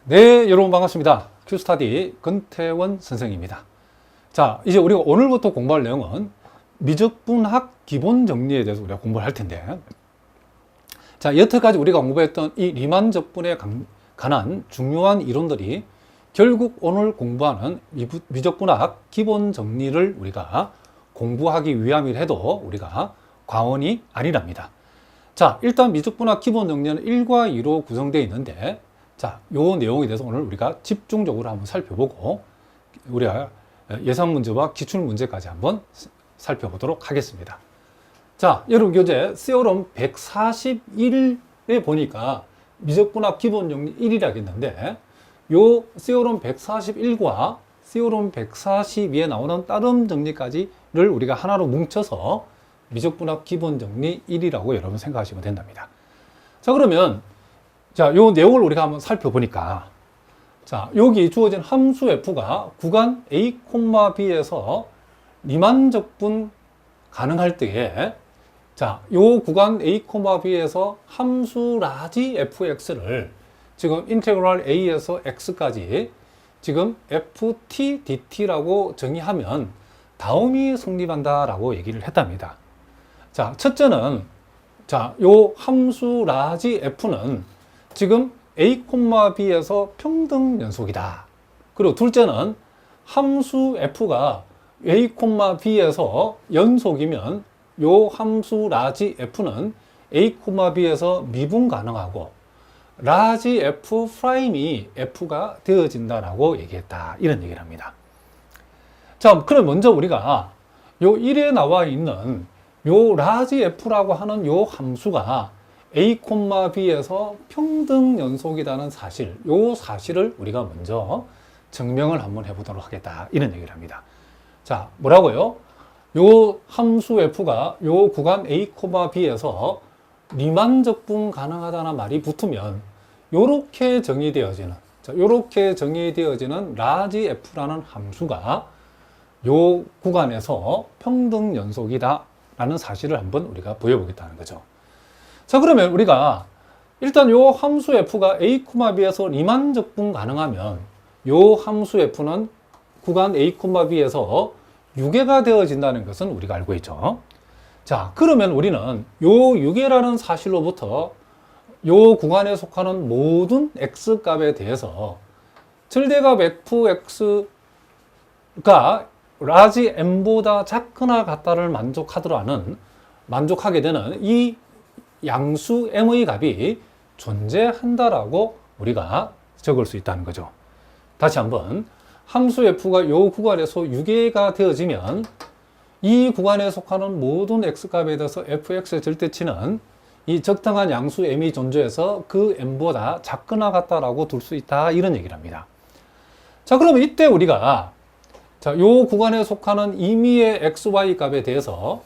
네, 여러분 반갑습니다. 큐스타디 권태원 선생입니다. 자, 이제 우리가 오늘부터 공부할 내용은 미적분학 기본 정리에 대해서 우리가 공부를 할 텐데, 자, 여태까지 우리가 공부했던 이 리만 적분에 관한 중요한 이론들이 결국 오늘 공부하는 미적분학 기본 정리를 우리가 공부하기 위함이라 해도 우리가 과언이 아니랍니다. 자, 일단 미적분학 기본 정리는 1과 2로 구성되어 있는데, 자, 요 내용에 대해서 오늘 우리가 집중적으로 한번 살펴보고 우리가 예상 문제와 기출 문제까지 한번 살펴보도록 하겠습니다. 자, 여러분 교재 세오럼 141에 보니까 미적분학 기본 정리 1이라고 했는데, 요 세오럼 141과 세오럼 142에 나오는 따름 정리까지를 우리가 하나로 뭉쳐서 미적분학 기본 정리 1이라고 여러분 생각하시면 된답니다. 자, 그러면 자, 요 내용을 우리가 한번 살펴보니까, 자, 여기 주어진 함수 f가 구간 a, b에서 리만 적분 가능할 때에, 자, 요 구간 a, b에서 함수 라지 fx를 지금 인테그랄 a에서 x까지 지금 ft dt라고 정의하면 다음이 성립한다라고 얘기를 했답니다. 자, 첫째는, 자, 요 함수 라지 f는 지금 a, b에서 평등 연속이다. 그리고 둘째는 함수 f가 a, b에서 연속이면 요 함수 라지 f는 a, b에서 미분 가능하고 라지 f 프라임이 f가 되어진다라고 얘기했다. 이런 얘기를 합니다. 자, 그럼 먼저 우리가 요 1에 나와 있는 요 라지 f라고 하는 요 함수가 a, b에서 평등 연속이라는 사실, 요 사실을 우리가 먼저 증명을 한번 해보도록 하겠다. 이런 얘기를 합니다. 자, 뭐라고요? 요 함수 f가 요 구간 a, b에서 리만 적분 가능하다는 말이 붙으면 요렇게 정의되어지는, 자, 요렇게 정의되어지는 라지 f라는 함수가 요 구간에서 평등 연속이다 라는 사실을 한번 우리가 보여보겠다는 거죠. 자, 그러면 우리가 일단 요 함수 f가 a, b에서 리만 적분 가능하면 요 함수 f는 구간 a, b에서 유계가 되어진다는 것은 우리가 알고 있죠. 자, 그러면 우리는 요 유계라는 사실로부터 요 구간에 속하는 모든 x값에 대해서 절대값 fx가 라지 m보다 작거나 같다를 만족하게 되는 이 양수 m의 값이 존재한다라고 우리가 적을 수 있다는 거죠. 다시 한번, 함수 f가 이 구간에서 유계가 되어지면 이 구간에 속하는 모든 x값에 대해서 fx의 절대치는 이 적당한 양수 m이 존재해서 그 m보다 작거나 같다라고 둘 수 있다. 이런 얘기를 합니다. 자, 그러면 이때 우리가 자, 요 구간에 속하는 임의의 xy 값에 대해서,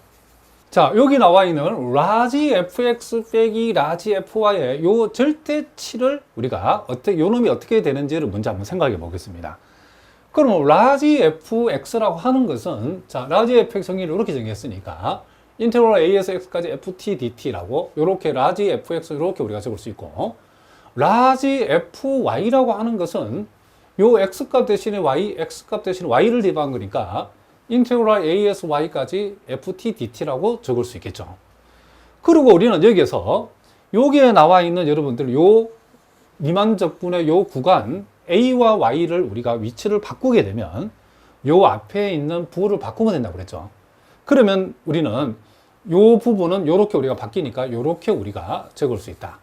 자, 여기 나와 있는 라지 fx 빼기 라지 fy의 요 절대치를 우리가 요 놈이 어떻게 되는지를 먼저 한번 생각해 보겠습니다. 그럼 라지 fx라고 하는 것은, 자, 라지 fx 정의를 이렇게 정했으니까 인테그랄 a에서 x까지 ft dt라고 요렇게 라지 fx 이렇게 우리가 적을 수 있고, 라지 fy라고 하는 것은 요 x값 대신에 x값 대신에 y를 대입한 거니까 인테그랄 a에서 y까지 ft dt라고 적을 수 있겠죠. 그리고 우리는 여기에서 여기에 나와 있는 여러분들 요 미만 적분의 요 구간 a와 y를 우리가 위치를 바꾸게 되면 요 앞에 있는 부호를 바꾸면 된다고 그랬죠. 그러면 우리는 요 부분은 요렇게 우리가 바뀌니까 요렇게 우리가 적을 수 있다.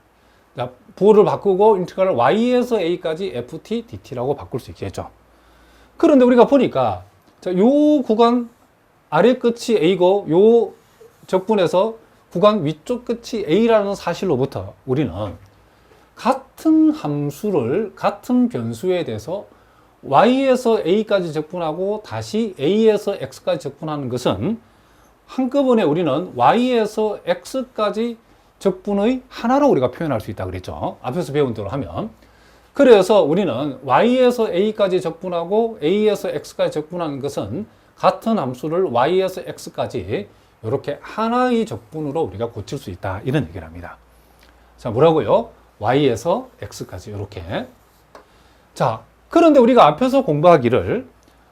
자, 부호를 바꾸고 인테그랄 y에서 a까지 ft dt라고 바꿀 수 있겠죠. 그런데 우리가 보니까, 자, 요 구간 아래 끝이 a고 요 적분에서 구간 위쪽 끝이 a라는 사실로부터 우리는 같은 함수를 같은 변수에 대해서 y에서 a까지 적분하고 다시 a에서 x까지 적분하는 것은 한꺼번에 우리는 y에서 x까지 적분의 하나로 우리가 표현할 수 있다 그랬죠. 앞에서 배운 대로 하면. 그래서 우리는 y에서 a까지 적분하고 a에서 x까지 적분하는 것은 같은 함수를 y에서 x까지 이렇게 하나의 적분으로 우리가 고칠 수 있다. 이런 얘기를 합니다. 자, 뭐라고요? y에서 x까지 이렇게. 자, 그런데 우리가 앞에서 공부하기를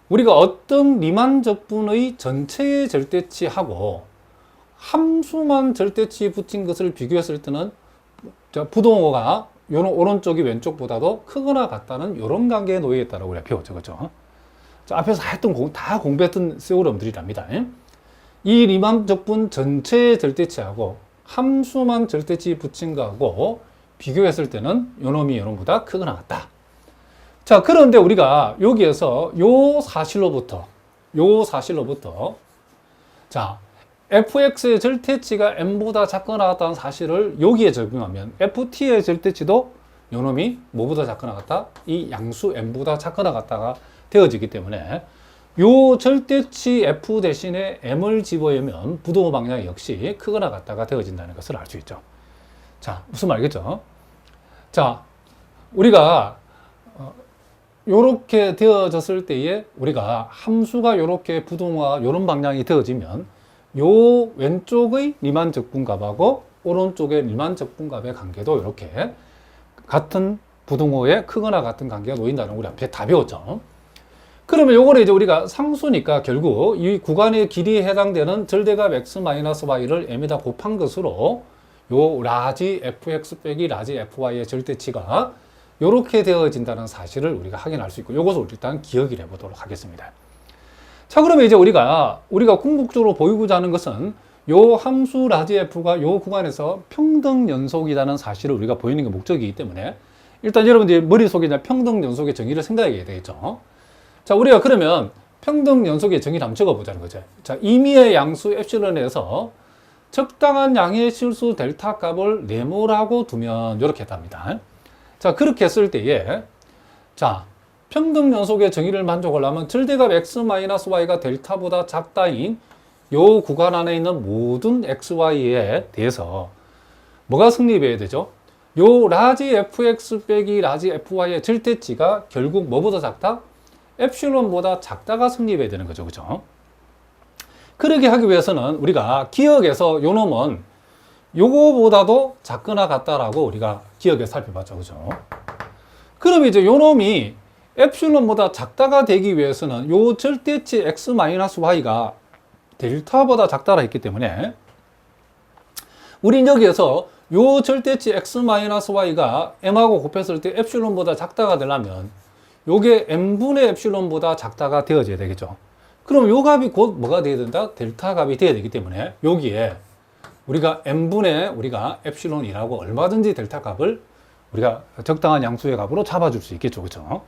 우리가 어떤 리만 적분의 전체의 절대치하고 함수만 절대치 붙인 것을 비교했을 때는 부동호가 오른쪽이 왼쪽보다도 크거나 같다는 이런 관계에 놓여 있다고 우리가 배웠죠. 그죠? 자, 앞에서 다 공부했던 세오름들이랍니다. 이 리만 적분 전체의 절대치하고 함수만 절대치 붙인 거하고 비교했을 때는 요놈이 요놈보다 크거나 같다. 자, 그런데 우리가 여기에서 요 사실로부터 자, fx의 절대치가 m보다 작거나 같다는 사실을 여기에 적용하면 ft의 절대치도 요놈이 뭐보다 작거나 같다? 이 양수 m보다 작거나 같다가 되어지기 때문에 요 절대치 f 대신에 m을 집어넣으면 부동호 방향이 역시 크거나 같다가 되어진다는 것을 알 수 있죠. 자, 무슨 말이겠죠? 자, 우리가 요렇게 되어졌을 때에 우리가 함수가 요렇게 부동호가 요런 방향이 되어지면 요 왼쪽의 리만 적분값하고 오른쪽의 리만 적분값의 관계도 이렇게 같은 부동호에 크거나 같은 관계가 놓인다는 걸 우리 앞에 다 배웠죠. 그러면 요거는 이제 우리가 상수니까 결국 이 구간의 길이에 해당되는 절대값 x-y를 m에다 곱한 것으로 요 라지 fx 빼기 라지 fy의 절대치가 요렇게 되어진다는 사실을 우리가 확인할 수 있고 요것을 일단 기억을 해보도록 하겠습니다. 자, 그러면 이제 우리가 궁극적으로 보이고자 하는 것은 요 함수 라지 f가 요 구간에서 평등 연속이라는 사실을 우리가 보이는 게 목적이기 때문에 일단 여러분들이 머릿속에 평등 연속의 정의를 생각해야 되겠죠. 자, 우리가 그러면 평등 연속의 정의를 한번 적어보자는 거죠. 자, 임의의 양수 엡실론에서 적당한 양의 실수 델타 값을 네모라고 두면 이렇게 답니다. 자, 그렇게 했을 때에 자, 평등 연속의 정의를 만족하려면 절대값 x-y가 델타보다 작다인 요 구간 안에 있는 모든 xy에 대해서 뭐가 성립해야 되죠? 요 라지 fx 빼기 라지 fy의 절대치가 결국 뭐보다 작다? 엡실론보다 작다가 성립해야 되는 거죠. 그죠? 그러게 하기 위해서는 우리가 기억에서 요 놈은 요거보다도 작거나 같다라고 우리가 기억에 살펴봤죠. 그죠? 그럼 이제 요 놈이 엡실론보다 작다가 되기 위해서는 요 절대치 x-y가 델타보다 작다라 했기 때문에 우린 여기에서 요 절대치 x-y가 m하고 곱했을 때 엡실론보다 작다가 되려면 요게 m분의 엡실론보다 작다가 되어져야 되겠죠. 그럼 요 값이 곧 뭐가 돼야 된다? 델타 값이 돼야 되기 때문에 여기에 우리가 m분의 우리가 엡실론이라고 얼마든지 델타 값을 우리가 적당한 양수의 값으로 잡아줄 수 있겠죠. 그렇죠?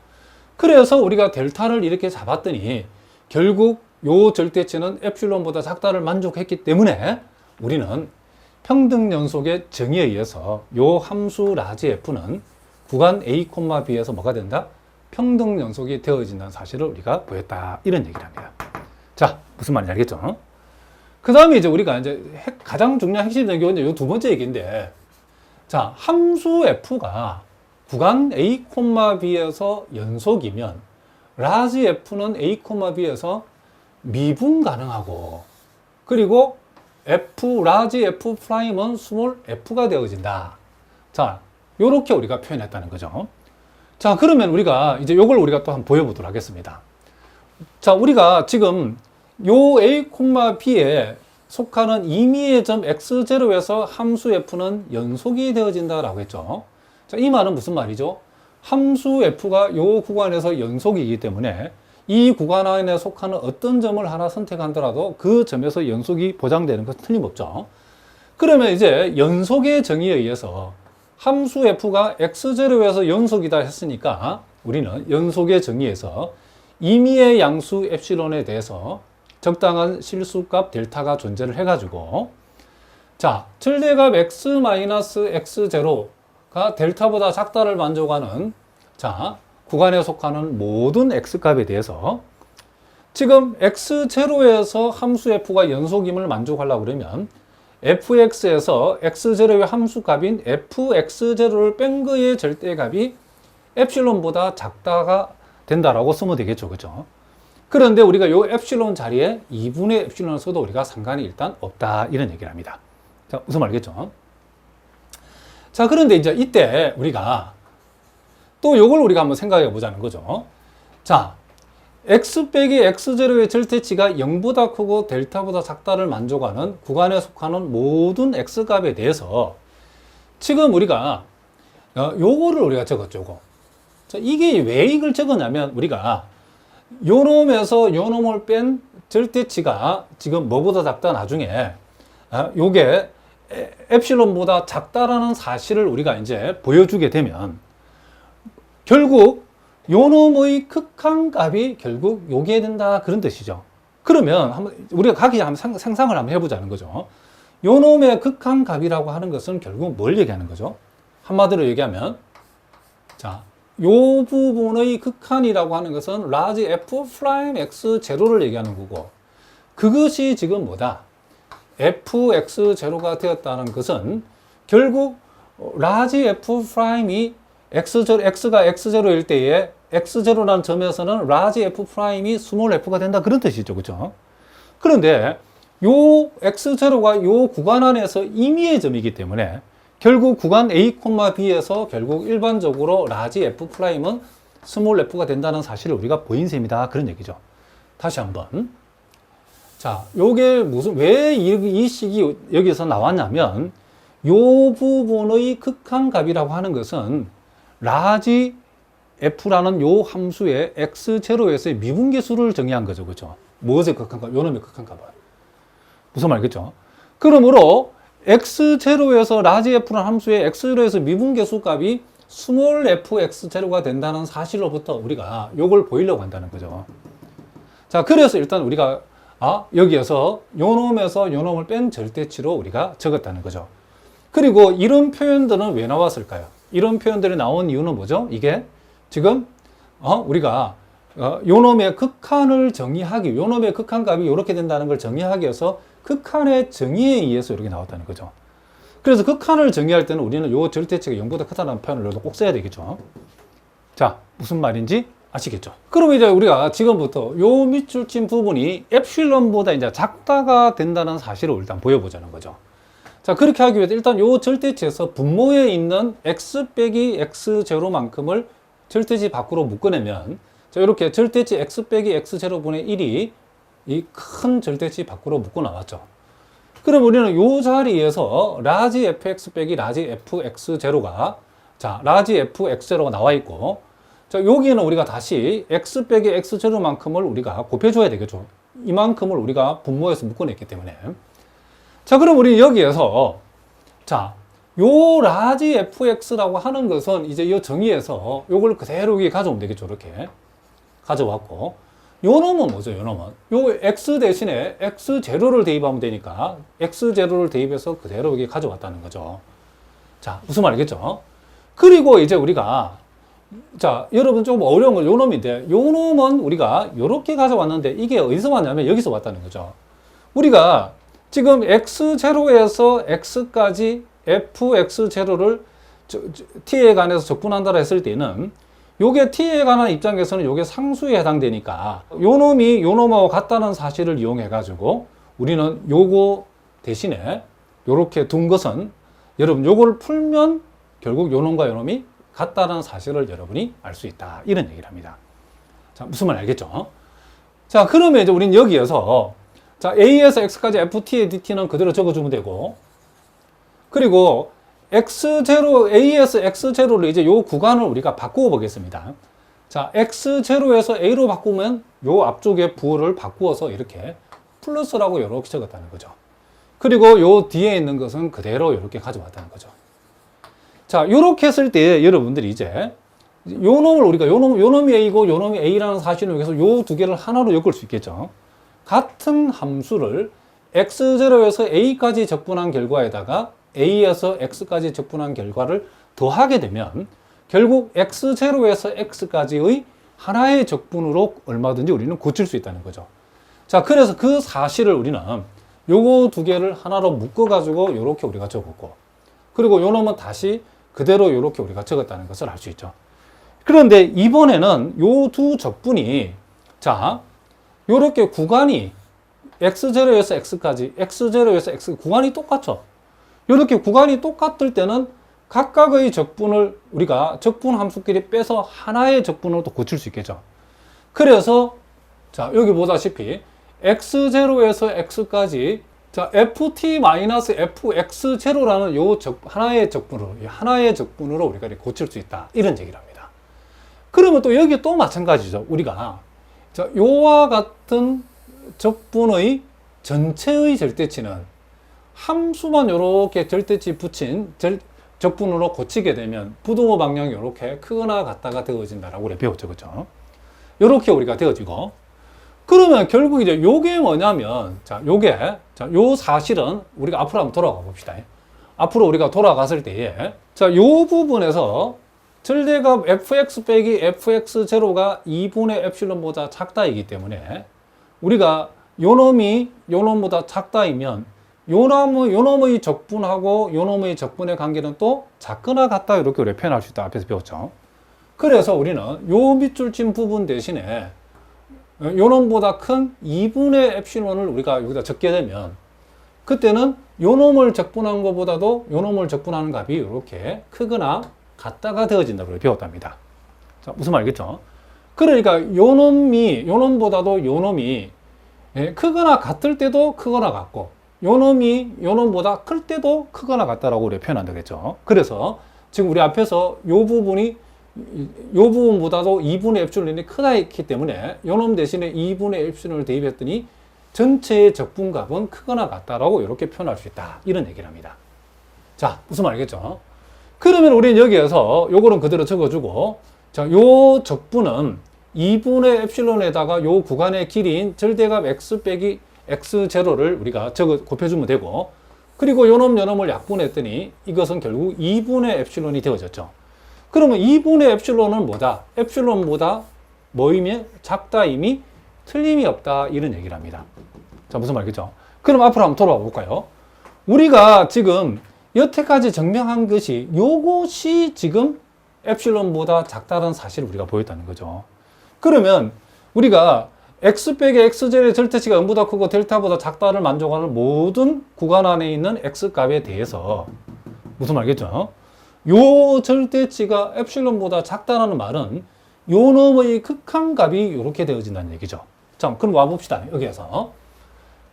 그래서 우리가 델타를 이렇게 잡았더니 결국 요 절대치는 엡실론보다 작다를 만족했기 때문에 우리는 평등 연속의 정의에 의해서 요 함수 라지 f는 구간 a, b에서 뭐가 된다? 평등 연속이 되어진다는 사실을 우리가 보였다. 이런 얘기를 합니다. 자, 무슨 말인지 알겠죠? 그 다음에 이제 우리가 이제 가장 중요한 핵심적인 게 요 두 번째 얘기인데, 자, 함수 f가 구간 a, b에서 연속이면 라지 f는 a, b에서 미분 가능하고, 그리고 라지 f 프라임은 스몰 f가 되어진다. 자, 요렇게 우리가 표현했다는 거죠. 자, 그러면 우리가 이제 요걸 우리가 또 한번 보여보도록 하겠습니다. 자, 우리가 지금 요 a, b에 속하는 임의의 점 x0에서 함수 f는 연속이 되어진다라고 했죠. 자, 이 말은 무슨 말이죠? 함수 f가 요 구간에서 연속이기 때문에 이 구간 안에 속하는 어떤 점을 하나 선택한다라도 그 점에서 연속이 보장되는 것은 틀림없죠. 그러면 이제 연속의 정의에 의해서 함수 f가 x0에서 연속이다 했으니까 우리는 연속의 정의에서 임의의 양수 엡실론에 대해서 적당한 실수값 델타가 존재를 해가지고 자, 절대값 x-x0가 델타보다 작다를 만족하는 자, 구간에 속하는 모든 x값에 대해서 지금 x0에서 함수 f가 연속임을 만족하려고 그러면 fx에서 x0의 함수값인 fx0를 뺀 거의 절대값이 엡실론보다 작다가 된다라고 쓰면 되겠죠. 그죠? 그런데 우리가 요 엡실론 자리에 2분의 엡실론을 써도 우리가 상관이 일단 없다. 이런 얘기를 합니다. 자, 무슨 말이겠죠? 자, 그런데 이제 이때 우리가 또 요걸 우리가 한번 생각해 보자는 거죠. 자, x 빼기 x0의 절대치가 0보다 크고 델타보다 작다를 만족하는 구간에 속하는 모든 x값에 대해서 지금 우리가 요거를 우리가 적었죠. 요거. 자, 이게 왜 이걸 적었냐면 우리가 요 놈에서 요 놈을 뺀 절대치가 지금 뭐보다 작다 나중에 요게 엡실론보다 작다라는 사실을 우리가 이제 보여주게 되면 결국 요 놈의 극한값이 결국 요게 된다 그런 뜻이죠. 그러면 한번 우리가 각기 한번 상상을 한번 해보자는 거죠. 요 놈의 극한값이라고 하는 것은 결국 뭘 얘기하는 거죠? 한마디로 얘기하면 자, 요 부분의 극한이라고 하는 것은 라지 f 프라임 x 제로를 얘기하는 거고 그것이 지금 뭐다? fx0가 되었다는 것은 결국 라지 f 프라임이 x가 x0일 때에 x0라는 점에서는 라지 f 프라임이 스몰 f가 된다 그런 뜻이죠. 그렇죠? 그런데 요 x0가 요 구간 안에서 임의의 점이기 때문에 결국 구간 a, b에서 결국 일반적으로 라지 f 프라임은 스몰 f가 된다는 사실을 우리가 보인 셈이다 그런 얘기죠. 다시 한번. 자, 요게 왜 이 식이 여기서 나왔냐면 요 부분의 극한값이라고 하는 것은 라지 f라는 요 함수의 x0에서의 미분계수를 정의한 거죠. 그죠? 무엇의 극한값? 요 놈의 극한값은. 무슨 말이겠죠? 그러므로 x0에서 라지 f라는 함수의 x0에서 미분계수 값이 스몰 fx0가 된다는 사실로부터 우리가 요걸 보이려고 한다는 거죠. 자, 그래서 일단 우리가 여기에서 요 놈에서 요 놈을 뺀 절대치로 우리가 적었다는 거죠. 그리고 이런 표현들은 왜 나왔을까요? 이런 표현들이 나온 이유는 뭐죠? 이게 지금 우리가 요 놈의 극한을 정의하기, 요 놈의 극한값이 이렇게 된다는 걸 정의하기 위해서 극한의 정의에 의해서 이렇게 나왔다는 거죠. 그래서 극한을 정의할 때는 우리는 요 절대치가 0보다 크다는 표현을 꼭 써야 되겠죠. 자, 무슨 말인지 아시겠죠? 그럼 이제 우리가 지금부터 요 밑줄 친 부분이 엡실론보다 이제 작다가 된다는 사실을 일단 보여보자는 거죠. 자, 그렇게 하기 위해서 일단 요 절대치에서 분모에 있는 x 빼기 x0만큼을 절대치 밖으로 묶어내면 자, 이렇게 절대치 x 빼기 x0분의 1이 이 큰 절대치 밖으로 묶어 나왔죠. 그럼 우리는 요 자리에서 라지 fx 빼기 라지 fx0가 자, 라지 fx0가 나와 있고 자, 여기에는 우리가 다시 x 빼기 x0만큼을 우리가 곱해줘야 되겠죠. 이만큼을 우리가 분모에서 묶어냈기 때문에. 자, 그럼 우리 여기에서 자, 요 라지 fx라고 하는 것은 이제 이 정의에서 요걸 그대로 여기 가져오면 되겠죠. 이렇게 가져왔고 요 놈은 뭐죠? 요 놈은 요 x 대신에 x0를 대입하면 되니까 x0를 대입해서 그대로 여기 가져왔다는 거죠. 자, 무슨 말이겠죠? 그리고 이제 우리가 자, 여러분 조금 어려운 건 요 놈인데 요 놈은 우리가 요렇게 가져왔는데 이게 어디서 왔냐면 여기서 왔다는 거죠. 우리가 지금 x0에서 x까지 fx0를 t에 관해서 적분한다라 했을 때는 요게 t에 관한 입장에서는 요게 상수에 해당되니까 요 놈이 요 놈하고 같다는 사실을 이용해 가지고 우리는 요거 대신에 요렇게 둔 것은 여러분 요거를 풀면 결국 요 놈과 요 놈이 같다는 사실을 여러분이 알 수 있다 이런 얘기를 합니다. 자, 무슨 말 알겠죠? 자, 그러면 이제 우리는 여기에서 자, a에서 x까지 ft의 dt는 그대로 적어주면 되고 그리고 x0, a에서 x0를 이제 요 구간을 우리가 바꾸어 보겠습니다. 자, x0에서 a로 바꾸면 요 앞쪽에 부호를 바꾸어서 이렇게 플러스라고 이렇게 적었다는 거죠. 그리고 요 뒤에 있는 것은 그대로 이렇게 가져왔다는 거죠. 자, 요렇게 했을 때 여러분들이 이제 요 놈을 우리가 요 놈이 a고 요 놈이 a라는 사실을 위해서 요 두 개를 하나로 엮을 수 있겠죠. 같은 함수를 x0에서 a까지 적분한 결과에다가 a에서 x까지 적분한 결과를 더하게 되면 결국 x0에서 x까지의 하나의 적분으로 얼마든지 우리는 고칠 수 있다는 거죠. 자, 그래서 그 사실을 우리는 요거 두 개를 하나로 묶어 가지고 요렇게 우리가 적었고 그리고 요 놈은 다시 그대로 요렇게 우리가 적었다는 것을 알 수 있죠. 그런데 이번에는 요 두 적분이 자, 요렇게 구간이 x0에서 x까지 x0에서 x 구간이 똑같죠. 이렇게 구간이 똑같을 때는 각각의 적분을 우리가 적분 함수끼리 빼서 하나의 적분으로 또 고칠 수 있겠죠. 그래서 자, 여기 보다시피 x0에서 x까지 자, ft-fx0라는 요 하나의 적분으로 우리가 고칠 수 있다. 이런 얘기를 합니다. 그러면 또 여기 또 마찬가지죠. 우리가 자, 요와 같은 적분의 전체의 절대치는 함수만 이렇게 절대치 붙인 적분으로 고치게 되면 부등호 방향이 이렇게 크거나 같다가 되어진다라고 우리 배웠죠. 그죠? 이렇게 우리가 되어지고, 그러면 결국 이제 요게 뭐냐면, 자, 요 사실은 우리가 앞으로 한번 돌아가 봅시다. 앞으로 우리가 돌아갔을 때에, 자, 요 부분에서 절대값 fx 빼기 fx0가 2분의 엡실론보다 작다이기 때문에 우리가 요 놈보다 작다이면 요 놈의 적분하고 요 놈의 적분의 관계는 또 작거나 같다, 이렇게 우리가 표현할 수 있다. 앞에서 배웠죠. 그래서 우리는 요 밑줄 친 부분 대신에 요 놈보다 큰 2분의 엡실론을 우리가 여기다 적게 되면 그때는 요 놈을 적분한 것보다도 요 놈을 적분하는 값이 이렇게 크거나 같다가 되어진다고 배웠답니다. 자, 무슨 말이겠죠? 그러니까 요 놈보다도 요 놈이 크거나 같을 때도 크거나 같고, 요 놈보다 클 때도 크거나 같다라고 우리가 표현한다겠죠. 그래서 지금 우리 앞에서 요 부분보다도 2분의 엡실론이 크다 했기 때문에 요 놈 대신에 2분의 엡실론을 대입했더니 전체의 적분값은 크거나 같다라고 이렇게 표현할 수 있다. 이런 얘기를 합니다. 자, 무슨 말이겠죠? 그러면 우리는 여기에서 요거는 그대로 적어주고, 자, 요 적분은 2분의 엡실론에다가 요 구간의 길이인 절대값 x 빼기 x0를 우리가 곱해주면 되고, 그리고 요 놈을 약분했더니 이것은 결국 2분의 엡실론이 되어졌죠. 그러면 2분의 엡실론은 뭐다? 엡실론보다 뭐임이 작다임이 틀림이 없다, 이런 얘기를 합니다. 자, 무슨 말이겠죠? 그럼 앞으로 한번 돌아와 볼까요? 우리가 지금 여태까지 증명한 것이 요것이 지금 엡실론보다 작다는 사실을 우리가 보였다는 거죠. 그러면 우리가 x 빼기 x0의 절대치가 0보다 크고 델타보다 작다를 만족하는 모든 구간 안에 있는 x값에 대해서 무슨 말이겠죠? 요 절대치가 엡실론보다 작다라는 말은 요 놈의 극한값이 이렇게 되어진다는 얘기죠. 자, 그럼 와봅시다. 여기에서.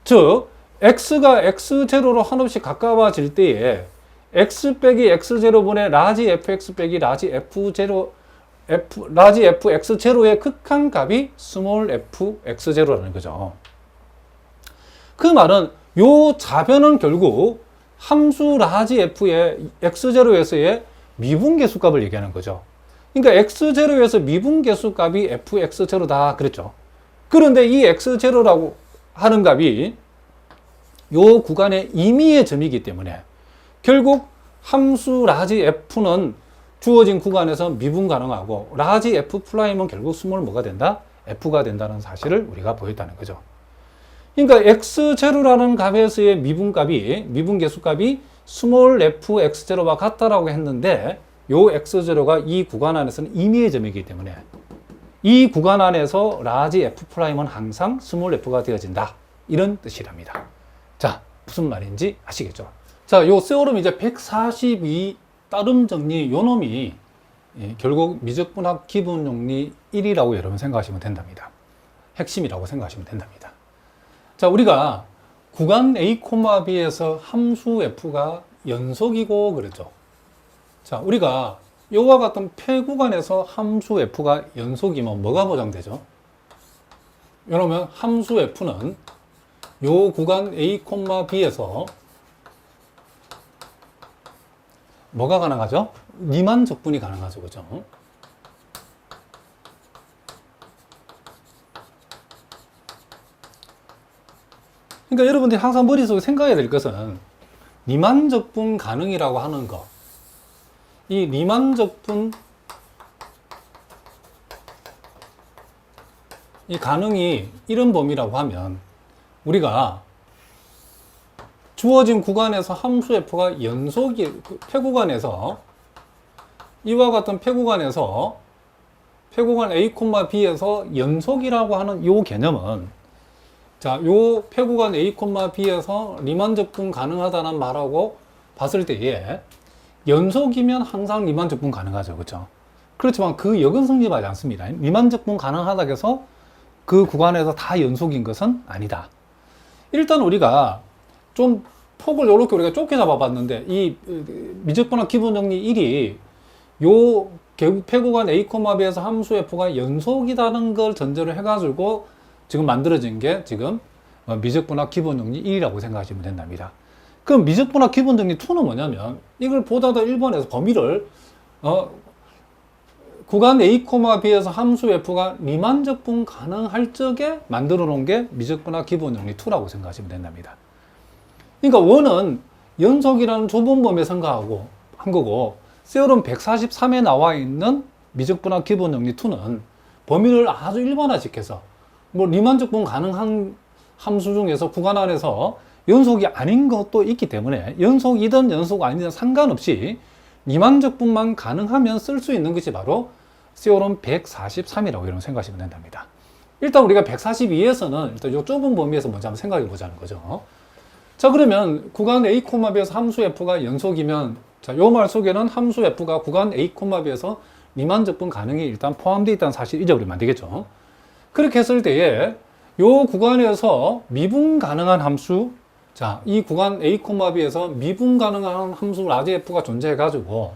즉, x가 x0로 한없이 가까워질 때에 x 빼기 x0분의 라지 fx 빼기 라지 fx0의 극한값이 스몰 fx0라는 거죠. 그 말은 요 좌변은 결국 함수 라지 f의 x0에서의 미분계수값을 얘기하는 거죠. 그러니까 x0에서 미분계수값이 fx0다 그랬죠. 그런데 이 x0라고 하는 값이 요 구간의 임의의 점이기 때문에 결국 함수 라지 f는 주어진 구간에서 미분 가능하고 라지 f 프라임은 결국 스몰 뭐가 된다? f가 된다는 사실을 우리가 보였다는 거죠. 그러니까 x0라는 값에서의 미분계수값이 스몰 fx0와 같다라고 했는데 요 x0가 이 구간 안에서는 임의의 점이기 때문에 이 구간 안에서 라지 f 프라임은 항상 스몰 f가 되어진다, 이런 뜻이랍니다. 자, 무슨 말인지 아시겠죠? 자, 요 세오름 이제 142 따름 정리 요 놈이 결국 미적분학 기본 정리 1이라고 여러분 생각하시면 된답니다. 핵심이라고 생각하시면 된답니다. 자, 우리가 구간 A, B에서 함수 F가 연속이고 그랬죠. 자, 우리가 요와 같은 폐구간에서 함수 F가 연속이면 뭐가 보장되죠? 이러면 함수 F는 요 구간 A, B에서 뭐가 가능하죠? 리만 적분이 가능하죠. 그죠? 그러니까 여러분들이 항상 머릿속에 생각해야 될 것은 리만 적분 가능이라고 하는 거. 이 리만 적분 이 가능이 이런 범위라고 하면 우리가 주어진 구간에서 함수 f가 연속이 폐구간에서 이와 같은 폐구간 A, B에서 연속이라고 하는 이 개념은 자, 요 폐구간 A, B에서 리만 적분 가능하다는 말하고 봤을 때에 연속이면 항상 리만 적분 가능하죠. 그렇죠? 그렇지만 그 역은 성립하지 않습니다. 리만 적분 가능하다고 해서 그 구간에서 다 연속인 것은 아니다. 일단 우리가 좀 폭을 이렇게 우리가 좁게 잡아봤는데 이 미적분학 기본정리 1이 요 폐구간 A, B에서 함수 F가 연속이라는 걸 전제로 해가지고 지금 만들어진 게 지금 미적분학 기본정리 1이라고 생각하시면 된답니다. 그럼 미적분학 기본정리 2는 뭐냐면 이걸 보다 더 1번에서 범위를 구간 A, B에서 함수 F가 리만 적분 가능할 적에 만들어 놓은 게 미적분학 기본정리 2라고 생각하시면 된답니다. 그러니까 원은 연속이라는 좁은 범위에 생각하고 한 거고 세어럼 143에 나와 있는 미적분학 기본정리 2는 범위를 아주 일반화시켜서 뭐 리만 적분 가능한 함수 중에서 구간 안에서 연속이 아닌 것도 있기 때문에 연속이든 연속 아니든 상관없이 리만 적분만 가능하면 쓸 수 있는 것이 바로 세어럼 143이라고 이런 생각하시면 된답니다. 일단 우리가 142에서는 일단 이 좁은 범위에서 먼저 한번 생각해 보자는 거죠. 자, 그러면 구간 A, B에서 함수 F가 연속이면 자, 요 말 속에는 함수 F가 구간 A, B에서 리만 적분 가능이 일단 포함되어 있다는 사실 잊어버리면 안 되겠죠. 그렇게 했을 때에 요 구간에서 미분 가능한 함수, 자, 이 구간 A, B에서 미분 가능한 함수 라지 F가 존재해 가지고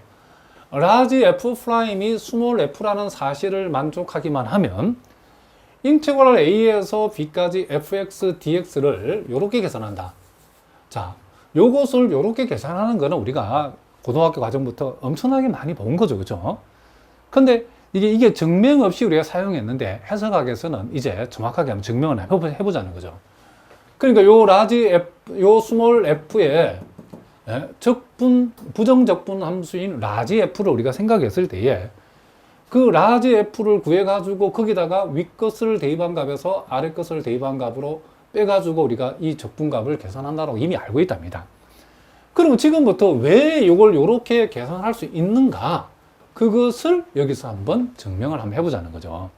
라지 F 프라임이 스몰 F라는 사실을 만족하기만 하면 인테그랄 A에서 B까지 fx dx를 이렇게 계산한다. 자, 요것을 이렇게 계산하는 거는 우리가 고등학교 과정부터 엄청나게 많이 본 거죠. 그죠? 근데 이게 증명 없이 우리가 사용했는데 해석학에서는 이제 정확하게 한번 증명을 해보자는 거죠. 그러니까 요 라지 F, 요 스몰 F의 부정적분 함수인 라지 F를 우리가 생각했을 때에 그 라지 F를 구해가지고 거기다가 위 것을 대입한 값에서 아래 것을 대입한 값으로 빼가지고 우리가 이 적분값을 계산한다고 이미 알고 있답니다. 그럼 지금부터 왜 이걸 이렇게 계산할 수 있는가? 그것을 여기서 한번 증명을 한번 해보자는 거죠.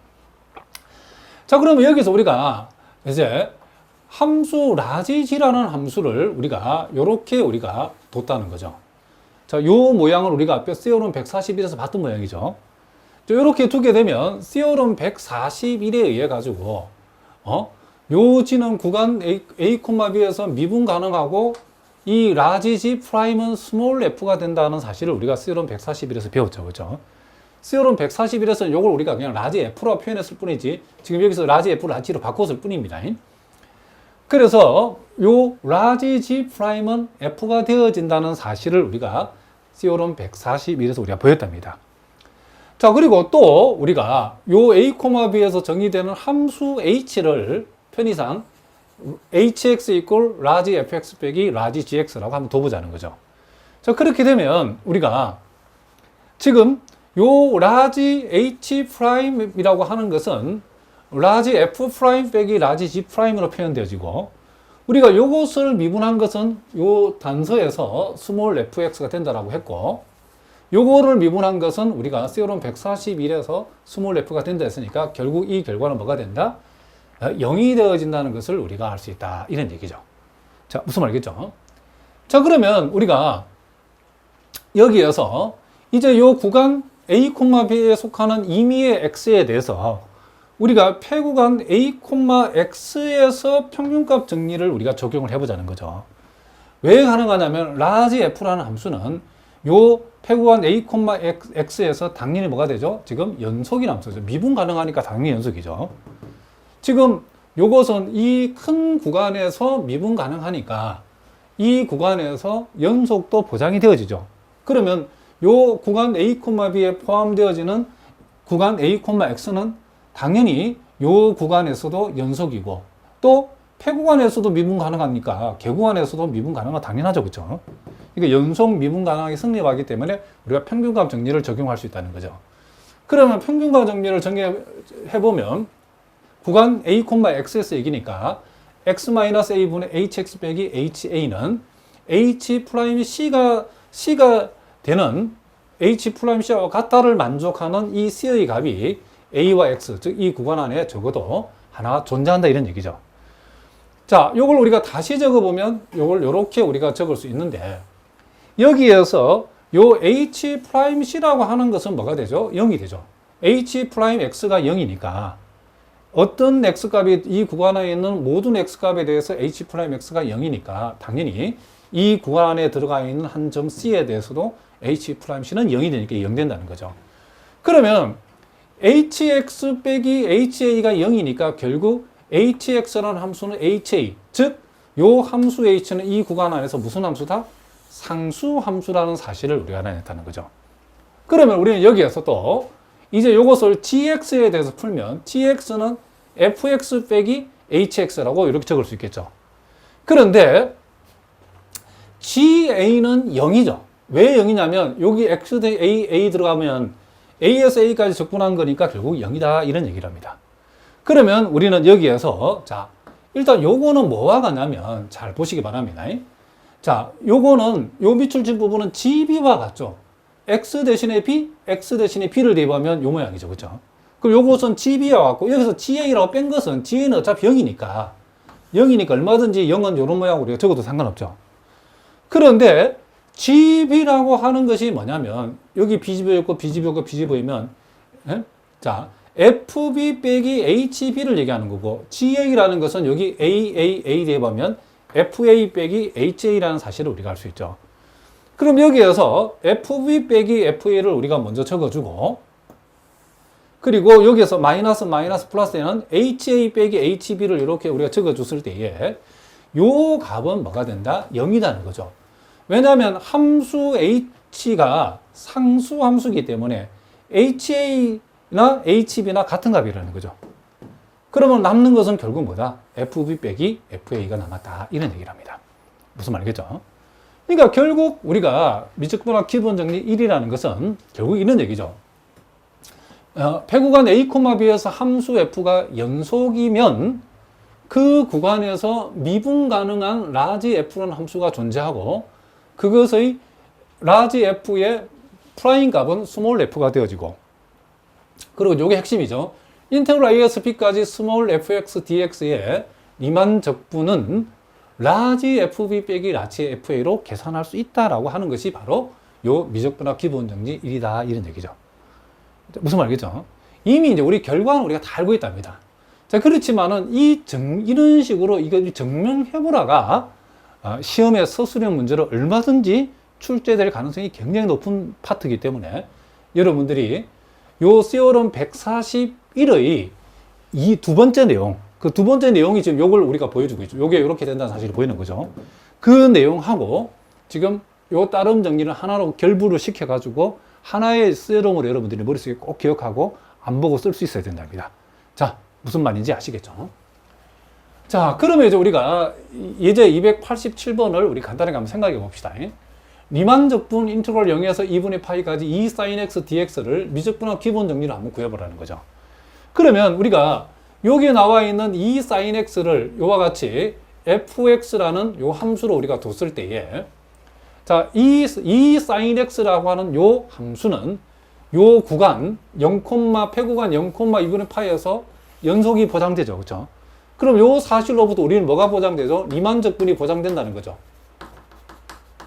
자, 그러면 여기서 우리가 이제 함수 라지지라는 함수를 우리가 이렇게 우리가 뒀다는 거죠. 자, 요 모양을 우리가 앞에 세어럼 141에서 봤던 모양이죠. 이렇게 두게 되면 세어럼 141에 의해 가지고 요 지는 구간 A, B에서 미분 가능하고 이 라지 G 프라임은 스몰 F가 된다는 사실을 우리가 세어럼 141에서 배웠죠. 그죠? 세어럼 141에서는 이걸 우리가 그냥 라지 F로 표현했을 뿐이지 지금 여기서 라지 F, 라지로 바꿨을 뿐입니다. 그래서 요 라지 G 프라임은 F가 되어진다는 사실을 우리가 세어럼 141에서 우리가 보였답니다. 자, 그리고 또 우리가 요 A, B에서 정의되는 함수 H를 편의상 hx equal 라지 fx 빼기 라지 gx라고 한번 둬보자는 거죠. 자, 그렇게 되면 우리가 지금 요 라지 h 프라임이라고 하는 것은 라지 f 프라임 빼기 라지 g 프라임으로 표현되어지고 우리가 요것을 미분한 것은 요 단서에서 스몰 fx가 된다라고 했고 요거를 미분한 것은 우리가 세어럼 141에서 스몰 f가 된다 했으니까 결국 이 결과는 뭐가 된다? 0이 되어진다는 것을 우리가 알 수 있다. 이런 얘기죠. 자, 무슨 말이겠죠? 자, 그러면 우리가 여기에서 이제 요 구간 A, B에 속하는 임의의 X에 대해서 우리가 폐구간 A, X에서 평균값 정리를 우리가 적용을 해보자는 거죠. 왜 가능하냐면 라지 F라는 함수는 요 폐구간 A, X에서 당연히 뭐가 되죠? 지금 연속인 함수죠. 미분 가능하니까 당연히 연속이죠. 지금 요것은 이 큰 구간에서 미분 가능하니까 이 구간에서 연속도 보장이 되어지죠. 그러면 요 구간 A, B에 포함되어지는 구간 A, X는 당연히 요 구간에서도 연속이고 또 폐구간에서도 미분 가능하니까 개구간에서도 미분 가능한 당연하죠. 그렇죠? 그러니까 연속 미분 가능하게 성립하기 때문에 우리가 평균값 정리를 적용할 수 있다는 거죠. 그러면 평균값 정리를 정리해보면 구간 A, X에서 얘기니까 x-a분의 hx 빼기 ha는 h 프라임 c가 되는 h 프라임 c와 같다를 만족하는 이 c의 값이 a와 x, 즉 이 구간 안에 적어도 하나 존재한다 이런 얘기죠. 자, 요걸 우리가 다시 적어보면 요걸 요렇게 우리가 적을 수 있는데 여기에서 요 H'C라고 하는 것은 뭐가 되죠? 0이 되죠. H'X가 0이니까 어떤 X값이 이 구간에 있는 모든 X값에 대해서 H'X가 0이니까 당연히 이 구간에 들어가 있는 한 점 C에 대해서도 H'C는 0이 되니까 0 된다는 거죠. 그러면 hx 빼기 ha가 0이니까 결국 hx라는 함수는 ha, 즉 요 함수 h는 이 구간 안에서 무슨 함수다? 상수 함수라는 사실을 우리가 알아냈다는 거죠. 그러면 우리는 여기에서 또 이제 요것을 gx에 대해서 풀면 gx는 fx 빼기 hx라고 이렇게 적을 수 있겠죠. 그런데 ga는 0이죠. 왜 0이냐면 여기 x 대 a 들어가면 a에서 a까지 적분한 거니까 결국 0이다 이런 얘기를 합니다. 그러면 우리는 여기에서 자 일단 요거는 뭐와 같냐면 잘 보시기 바랍니다. 자 요거는 요 밑줄진 부분은 GB와 같죠. x 대신에 b, x 대신에 b를 대입하면 요 모양이죠. 그렇죠? 그럼 요것은 GB와 같고 여기서 GA라고 뺀 것은 GA는 어차피 0이니까 얼마든지 0은 요런 모양으로 우리가 적어도 상관없죠. 그런데 GB라고 하는 것이 뭐냐면 여기 BGB였고 BGB였고 BGB면 자 FB 빼기 HB를 얘기하는 거고 GA라는 것은 여기 AAA 대입하면 FA 빼기 HA라는 사실을 우리가 알 수 있죠. 그럼 여기에서 FB 빼기 FA를 우리가 먼저 적어주고 그리고 여기에서 마이너스 플러스에는 HA 빼기 HB를 이렇게 우리가 적어줬을 때에 요 값은 뭐가 된다? 0이라는 거죠. 왜냐하면 함수 h가 상수 함수이기 때문에 ha나 hb나 같은 값이라는 거죠. 그러면 남는 것은 결국 뭐다? fb 빼기 fa가 남았다 이런 얘기를 합니다. 무슨 말이겠죠? 그러니까 결국 우리가 미적분학 기본 정리 1이라는 것은 결국 이런 얘기죠. 배구간 a, b에서 함수 f가 연속이면 그 구간에서 미분 가능한 라지 f라는 함수가 존재하고 그것의 라지 f의 프라임 값은 스몰 f가 되어지고 그리고 이게 핵심이죠. 인테그랄 a에서 b까지 스몰 fx dx의 리만 적분은 라지 fb 빼기 라지 fa로 계산할 수 있다라고 하는 것이 바로 요 미적분학 기본 정리 1이다 이런 얘기죠. 무슨 말이겠죠? 이미 이제 우리 결과는 우리가 다 알고 있답니다. 자, 그렇지만은 이런 식으로 이거 증명해보라가 시험에 서술형 문제로 얼마든지 출제될 가능성이 굉장히 높은 파트이기 때문에 여러분들이 요 세어럼 141의 이 두 번째 내용, 그 두 번째 내용이 지금 요걸 우리가 보여주고 있죠. 요게 이렇게 된다는 사실이 보이는 거죠. 그 내용하고 지금 요 따름 정리를 하나로 결부를 시켜가지고 하나의 세어럼으로 여러분들이 머릿속에 꼭 기억하고 안 보고 쓸 수 있어야 된답니다. 자, 무슨 말인지 아시겠죠? 자, 그러면 이제 우리가 예제 287번을 우리 간단하게 한번 생각해 봅시다. 리만 적분 인테그랄 0에서 2분의 파이까지 2 sin x dx를 미적분학 기본 정리를 한번 구해보라는 거죠. 그러면 우리가 여기에 나와 있는 2 sin x를 요와 같이 fx라는 요 함수로 우리가 뒀을 때에 자, 이 sin x라고 하는 요 함수는 요 구간 0, 폐구간 0,2분의 파이에서 연속이 보장되죠. 그렇죠? 그럼 요 사실로부터 우리는 뭐가 보장되죠? 리만 적분이 보장된다는 거죠.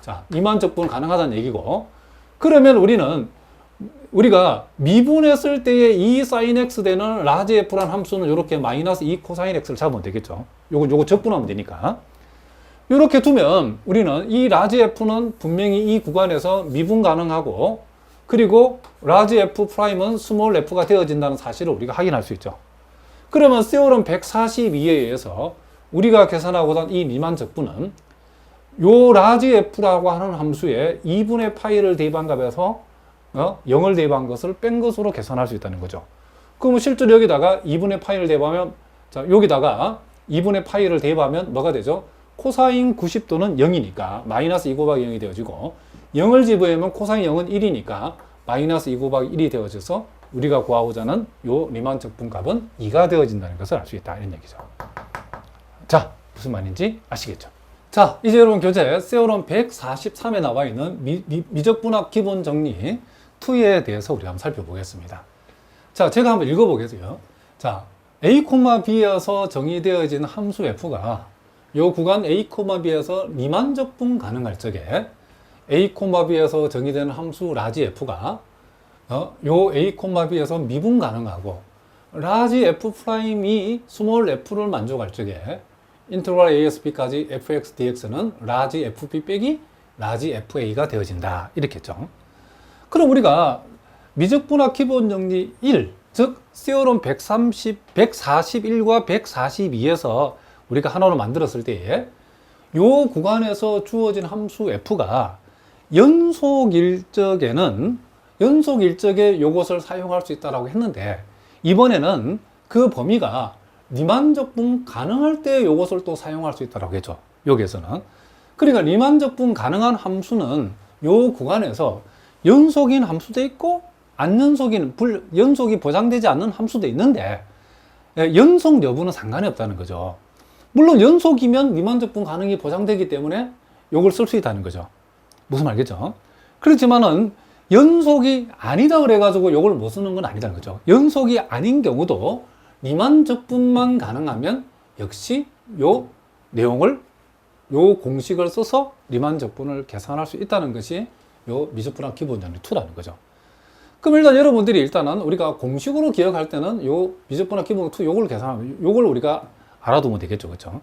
자, 리만 적분 가능하다는 얘기고. 그러면 우리가 미분했을 때의 2 sin x 되는 라지 f라는 함수는 이렇게 마이너스 2 코사인 x를 잡으면 되겠죠. 요거 적분하면 되니까. 이렇게 두면 우리는 이 라지 f는 분명히 이 구간에서 미분 가능하고 그리고 라지 f 프라임은 스몰 f가 되어진다는 사실을 우리가 확인할 수 있죠. 그러면 세어럼 142에 의해서 우리가 계산하고자 이 미만 적분은 요 라지 f라고 하는 함수에 2분의 파이를 대입한 값에서 0을 대입한 것을 뺀 것으로 계산할 수 있다는 거죠. 그러면 실제로 여기다가 2분의 파이를 대입하면 자, 여기다가 2분의 파이를 대입하면 뭐가 되죠? 코사인 90도는 0이니까 마이너스 2 곱하기 0이 되어지고 0을 집어넣으면 코사인 0은 1이니까 마이너스 2 곱하기 1이 되어져서 우리가 구하고자 하는 요 리만 적분 값은 2가 되어진다는 것을 알 수 있다 이런 얘기죠. 자, 무슨 말인지 아시겠죠? 자, 이제 여러분 교재 세어럼 143에 나와 있는 미적분학 기본 정리 2에 대해서 우리가 한번 살펴보겠습니다. 자, 제가 한번 읽어보겠어요. 자, a, b에서 정의되어진 함수 f가 요 구간 a, b에서 리만 적분 가능할 적에 a, b에서 정의되는 함수 라지 f가 요 a, b에서 미분 가능하고 라지 f 프라임이 스몰 f를 만족할 적에 인테그랄 a에서 b까지 fx dx는 라지 fb 빼기 라지 fa가 되어진다. 이렇게 했죠. 그럼 우리가 미적분학 기본 정리 1, 즉 세어럼 141과 142에서 우리가 하나로 만들었을 때에 요 구간에서 주어진 함수 f가 연속 일적에 요것을 사용할 수 있다라고 했는데, 이번에는 그 범위가 리만적분 가능할 때 요것을 또 사용할 수 있다라고 했죠. 여기에서는. 그러니까 리만적분 가능한 함수는 요 구간에서 연속인 함수도 있고 연속이 보장되지 않는 함수도 있는데, 연속 여부는 상관이 없다는 거죠. 물론 연속이면 리만적분 가능이 보장되기 때문에 요걸 쓸 수 있다는 거죠. 무슨 말이겠죠? 그렇지만은 연속이 아니다 그래가지고 요걸 못 쓰는 건 아니다는 거죠. 연속이 아닌 경우도 리만적분만 가능하면 역시 요 내용을, 요 공식을 써서 리만적분을 계산할 수 있다는 것이 요 미적분학 기본 정리 2라는 거죠. 그럼 일단 여러분들이 일단은 우리가 공식으로 기억할 때는 요 미적분학 기본 2 요걸 계산하면 요걸 우리가 알아두면 되겠죠. 그렇죠?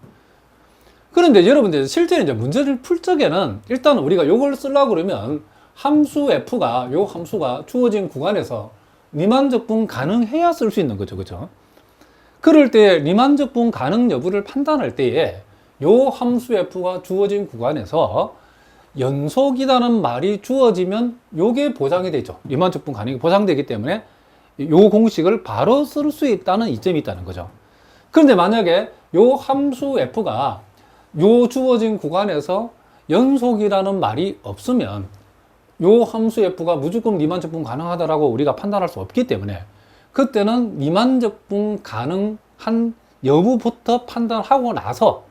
그런데 여러분들 실제 이제 문제를 풀 적에는 일단 우리가 요걸 쓰려고 그러면 함수 f가, 요 함수가 주어진 구간에서 리만적분 가능해야 쓸 수 있는 거죠. 그렇죠? 그럴 때 리만적분 가능 여부를 판단할 때에 요 함수 f가 주어진 구간에서 연속이라는 말이 주어지면 요게 보장이 되죠. 리만적분 가능이 보장되기 때문에 요 공식을 바로 쓸 수 있다는 이점이 있다는 거죠. 그런데 만약에 요 함수 f가 요 주어진 구간에서 연속이라는 말이 없으면 요 함수 f가 무조건 리만적분 가능하다라고 우리가 판단할 수 없기 때문에 그때는 리만적분 가능한 여부부터 판단하고 나서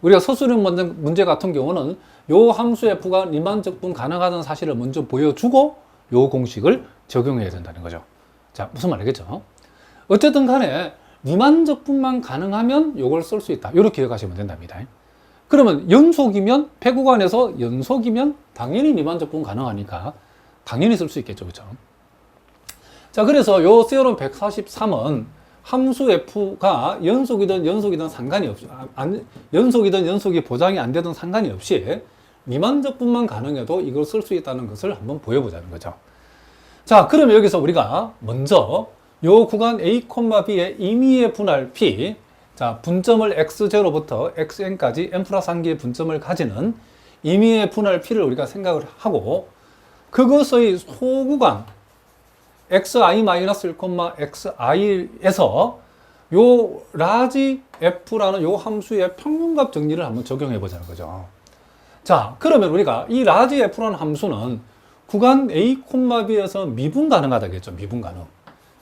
우리가 서술형 문제 같은 경우는 요 함수 f가 리만적분 가능하다는 사실을 먼저 보여주고 요 공식을 적용해야 된다는 거죠. 자, 무슨 말이겠죠? 어쨌든 간에 리만적분만 가능하면 요걸 쓸 수 있다. 이렇게 기억하시면 된답니다. 그러면 연속이면, 폐구간에서 연속이면 당연히 리만적분 가능하니까 당연히 쓸 수 있겠죠. 그렇죠? 자, 그래서 요 세어럼 143은 함수 f가 연속이든 상관이 없이, 연속이든 연속이 보장이 안 되든 상관이 없이 리만적분만 가능해도 이걸 쓸 수 있다는 것을 한번 보여보자는 거죠. 자, 그러면 여기서 우리가 먼저 요 구간 a, b의 임의의 분할 p, 자, 분점을 x0부터 xn까지 n 플러스 1개의 분점을 가지는 임의의 분할 p를 우리가 생각을 하고, 그것의 소구간 xi-1, xi에서 요 라지 f라는 요 함수의 평균값 정리를 한번 적용해 보자는 거죠. 자, 그러면 우리가 이 라지 f라는 함수는 구간 a, b에서 미분 가능하다겠죠. 미분 가능.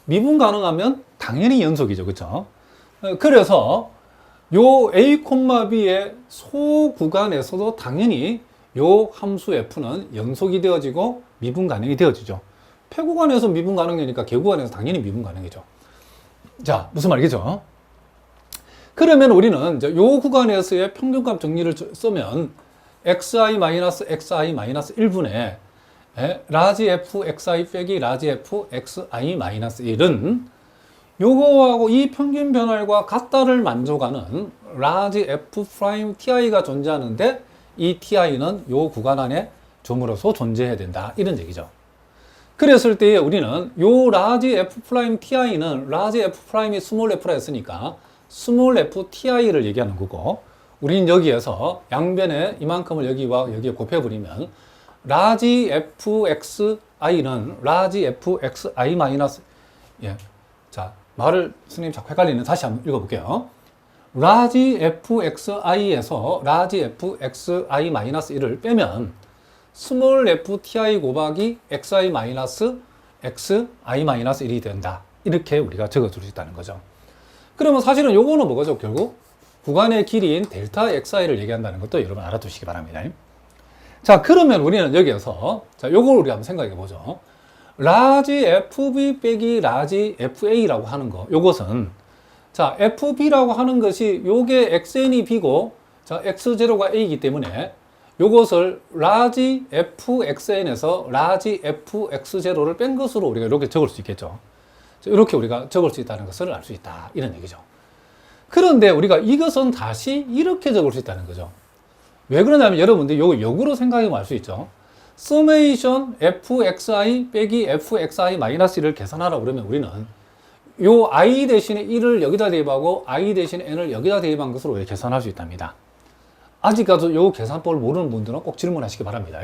미분 가능하면 당연히 연속이죠. 그렇죠? 그래서 요 a, b의 소구간에서도 당연히 요 함수 f는 연속이 되어지고 미분 가능이 되어지죠. 폐구간에서 미분 가능이니까 개구간에서 당연히 미분 가능이죠. 자, 무슨 말이겠죠? 그러면 우리는 이제 요 구간에서의 평균값 정리를 쓰면 xi-xi-1분의 라지 f xi 빼기 라지 f xi-1은 요거하고 이 평균 변화율과 같다를 만족하는 라지 f 프라임 ti가 존재하는데, 이 ti는 요 구간 안에 점으로서 존재해야 된다. 이런 얘기죠. 그랬을 때 우리는 요 라지 f 프라임 ti는 라지 f 프라임이 스몰 f라 했으니까 스몰 f ti를 얘기하는 거고, 우리는 여기에서 양변에 이만큼을 여기와 여기에 곱해버리면 라지 fxi는 라지 fxi 마이너스, 자, 말을 스님 자꾸 헷갈리는, 다시 한번 읽어볼게요. 라지 fxi에서 라지 fxi 마이너스 1을 빼면 스몰 fti 곱하기 xi 마이너스 xi 마이너스 1이 된다. 이렇게 우리가 적어줄 수 있다는 거죠. 그러면 사실은 요거는 뭐죠? 결국 구간의 길이인 델타 xi를 얘기한다는 것도 여러분 알아두시기 바랍니다. 자, 그러면 우리는 여기에서 자, 요걸 우리 한번 생각해 보죠. 라지 fb 빼기 라지 fa라고 하는 거, 요것은 자, fb라고 하는 것이 요게 xn이 b고, 자, x0가 a이기 때문에 요것을 라지 fxn에서 라지 fx0를 뺀 것으로 우리가 이렇게 적을 수 있겠죠. 이렇게 우리가 적을 수 있다는 것을 알 수 있다. 이런 얘기죠. 그런데 우리가 이것은 다시 이렇게 적을 수 있다는 거죠. 왜 그러냐면 여러분들 요거 역으로 생각하면 알 수 있죠. 서메이션 fxi 빼기 fxi 마이너스 1을 계산하라 그러면 우리는 요 i 대신에 1을 여기다 대입하고 i 대신에 n을 여기다 대입한 것으로 계산할 수 있답니다. 아직까지 요 계산법을 모르는 분들은 꼭 질문하시기 바랍니다.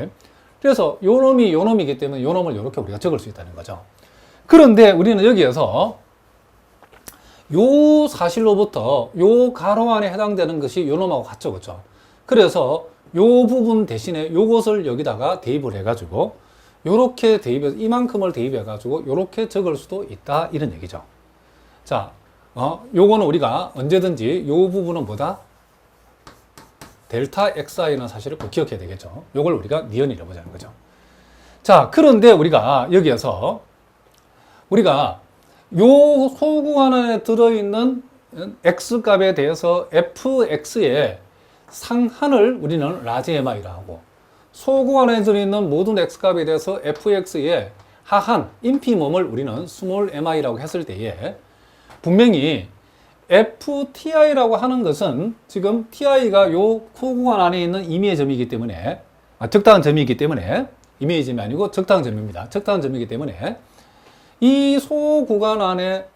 그래서 요 놈이 요 놈이기 때문에 요 놈을 이렇게 우리가 적을 수 있다는 거죠. 그런데 우리는 여기에서 요 사실로부터 요 가로 안에 해당되는 것이 요 놈하고 같죠, 그렇죠? 그래서 요 부분 대신에 요것을 여기다가 대입을 해가지고 요렇게 대입해서 이만큼을 대입해가지고 요렇게 적을 수도 있다 이런 얘기죠. 자, 요거는 우리가 언제든지 요 부분은 뭐다? 델타 xi는 사실을 꼭 기억해야 되겠죠. 요걸 우리가 니은이라고 보자는 거죠. 자, 그런데 우리가 여기에서 우리가 요 소구간 안에 들어있는 x값에 대해서 fx의 상한을 우리는 라지 mi라 하고 소구간 안에 들어있는 모든 x값에 대해서 fx의 하한, 인피멈을 우리는 스몰 mi라고 했을 때에 분명히 ftI라고 하는 것은 지금 ti가 요 소구간 안에 있는 임의의 점이기 때문에 적당한 점이기 때문에 임의의 점이 아니고 적당한 점입니다. 적당한 점이기 때문에 이 소구간 안에